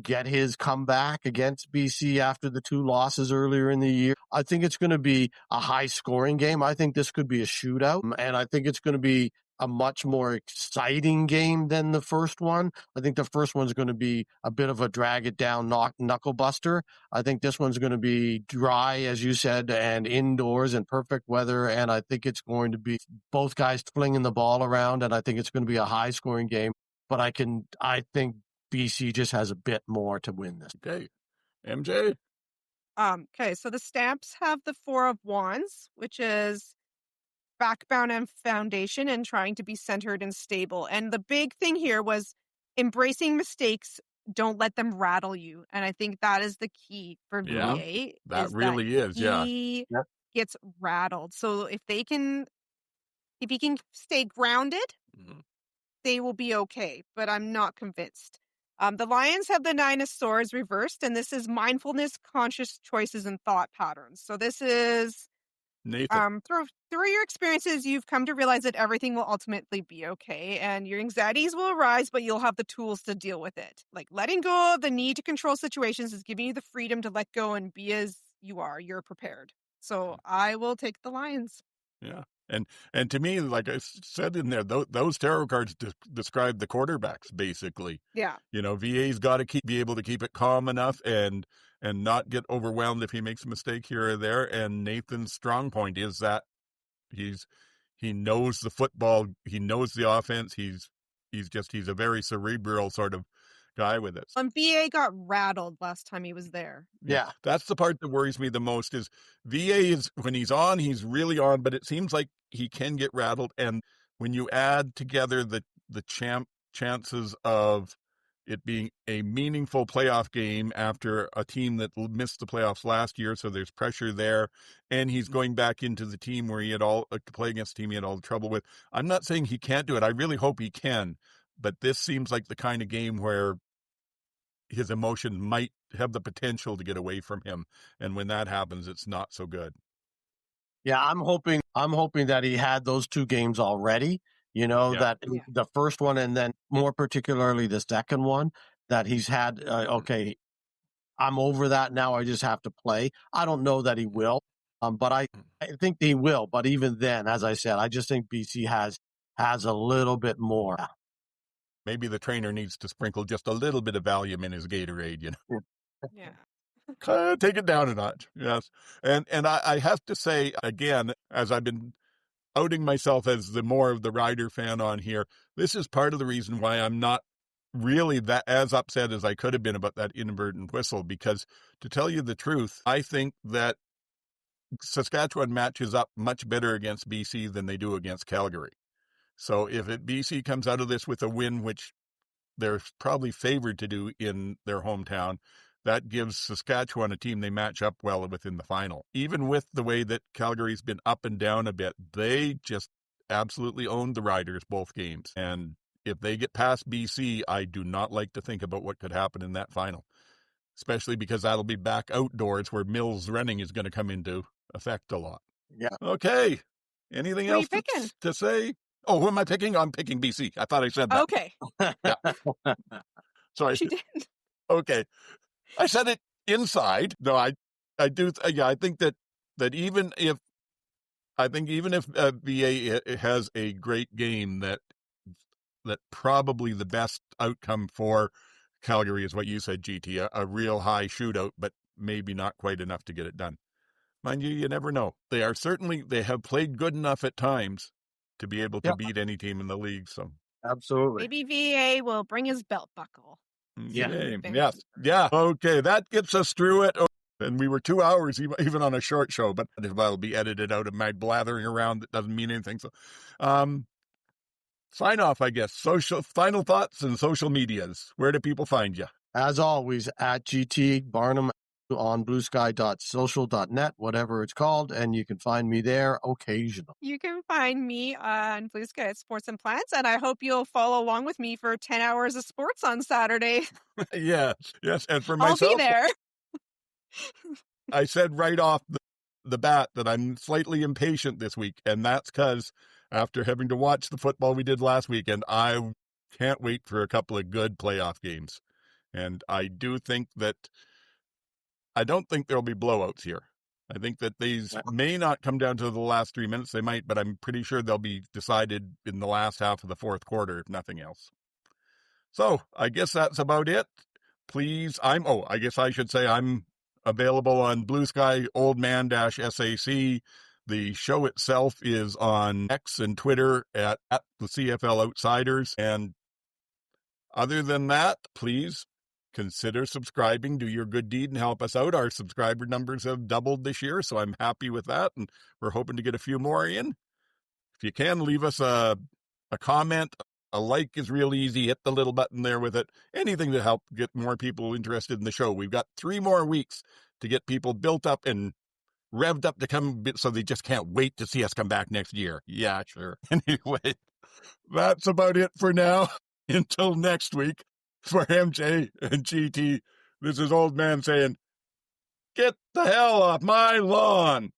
get his comeback against BC after the 2 losses earlier in the year, I think it's going to be a high scoring game. I think this could be a shootout, and I think it's going to be a much more exciting game than the first one. I think the first one's going to be a bit of a drag it down knuckle buster. I think this one's going to be dry, as you said, and indoors and perfect weather. And I think it's going to be both guys flinging the ball around. And I think it's going to be a high scoring game, but I think BC just has a bit more to win this. Okay. MJ? Okay, so the Stamps have the 4 of Wands, which is backbone and foundation and trying to be centered and stable. And the big thing here was embracing mistakes. Don't let them rattle you. And I think that is the key for Yeah, VA. that really is, yeah. He gets rattled. So if he can stay grounded, they will be okay. But I'm not convinced. The Lions have the 9 of Swords reversed, and this is mindfulness, conscious choices, and thought patterns. So this is Nathan. Through your experiences, you've come to realize that everything will ultimately be okay, and your anxieties will arise, but you'll have the tools to deal with it. Like letting go of the need to control situations is giving you the freedom to let go and be as you are. You're prepared. So I will take the Lions. Yeah. And to me, like I said in there, those tarot cards describe the quarterbacks, basically. Yeah. VA's got to be able to keep it calm enough and not get overwhelmed if he makes a mistake here or there. And Nathan's strong point is that he knows the football, he knows the offense. He's a very cerebral sort of guy with it. And VA got rattled last time he was there. Yeah. That's the part that worries me the most is VA is when he's on, he's really on, but it seems like he can get rattled. And when you add together the chances of it being a meaningful playoff game after a team that missed the playoffs last year, so there's pressure there, and he's going back into the team where he had to play against a team he had all the trouble with. I'm not saying he can't do it. I really hope he can, but this seems like the kind of game where his emotions might have the potential to get away from him, and when that happens, it's not so good. Yeah, I'm hoping that he had those 2 games already. That the first one and then more particularly the second one that he's had. Okay, I'm over that now. I just have to play. I don't know that he will, but I think he will. But even then, as I said, I just think BC has a little bit more. Maybe the trainer needs to sprinkle just a little bit of Valium in his Gatorade, Yeah. Take it down a notch. Yes. And I have to say, again, as I've been outing myself as the more of the Rider fan on here, this is part of the reason why I'm not really that as upset as I could have been about that inadvertent whistle, because to tell you the truth, I think that Saskatchewan matches up much better against BC than they do against Calgary. So if BC comes out of this with a win, which they're probably favored to do in their hometown, that gives Saskatchewan a team they match up well within the final. Even with the way that Calgary's been up and down a bit, they just absolutely owned the Riders both games. And if they get past BC, I do not like to think about what could happen in that final, especially because that'll be back outdoors where Mills running is going to come into effect a lot. Yeah. Okay. Anything Who are else you picking? to say? Oh, who am I picking? I'm picking BC. I thought I said that. Okay. Yeah. Sorry. She did. Okay. I said it inside. No, I do. Yeah, I think that even if VA has a great game, that probably the best outcome for Calgary is what you said, GT, a real high shootout, but maybe not quite enough to get it done. Mind you, you never know. They have played good enough at times to be able to beat any team in the league. So Absolutely. Maybe VA will bring his belt buckle. Yeah. Yes. Yeah. Okay. That gets us through it. And we were 2 hours even on a short show, but that'll be edited out of my blathering around that doesn't mean anything. So, sign off, I guess. Final thoughts and social medias. Where do people find you? As always, at GT Barnum on bluesky.social.net, whatever it's called, and you can find me there occasionally. You can find me on Blue Sky at Sports and Plants, and I hope you'll follow along with me for 10 hours of sports on Saturday. Yes. And for I'll myself, be there. I said right off the bat that I'm slightly impatient this week, and that's because after having to watch the football we did last weekend, I can't wait for a couple of good playoff games. And I don't think there'll be blowouts here. I think that these may not come down to the last 3 minutes. They might, but I'm pretty sure they'll be decided in the last half of the fourth quarter, if nothing else. So I guess that's about it. Please, I guess I should say I'm available on Blue Sky, Oldman-SAC. The show itself is on X and Twitter at the CFL Outsiders. And other than that, please consider subscribing. Do your good deed and help us out. Our subscriber numbers have doubled this year, so I'm happy with that, and we're hoping to get a few more in. If you can, leave us a comment. A like is real easy. Hit the little button there with it. Anything to help get more people interested in the show. We've got 3 more weeks to get people built up and revved up to come, so they just can't wait to see us come back next year. Yeah, sure. Anyway, that's about it for now. Until next week, for MJ and GT, this is Old Man saying, get the hell off my lawn.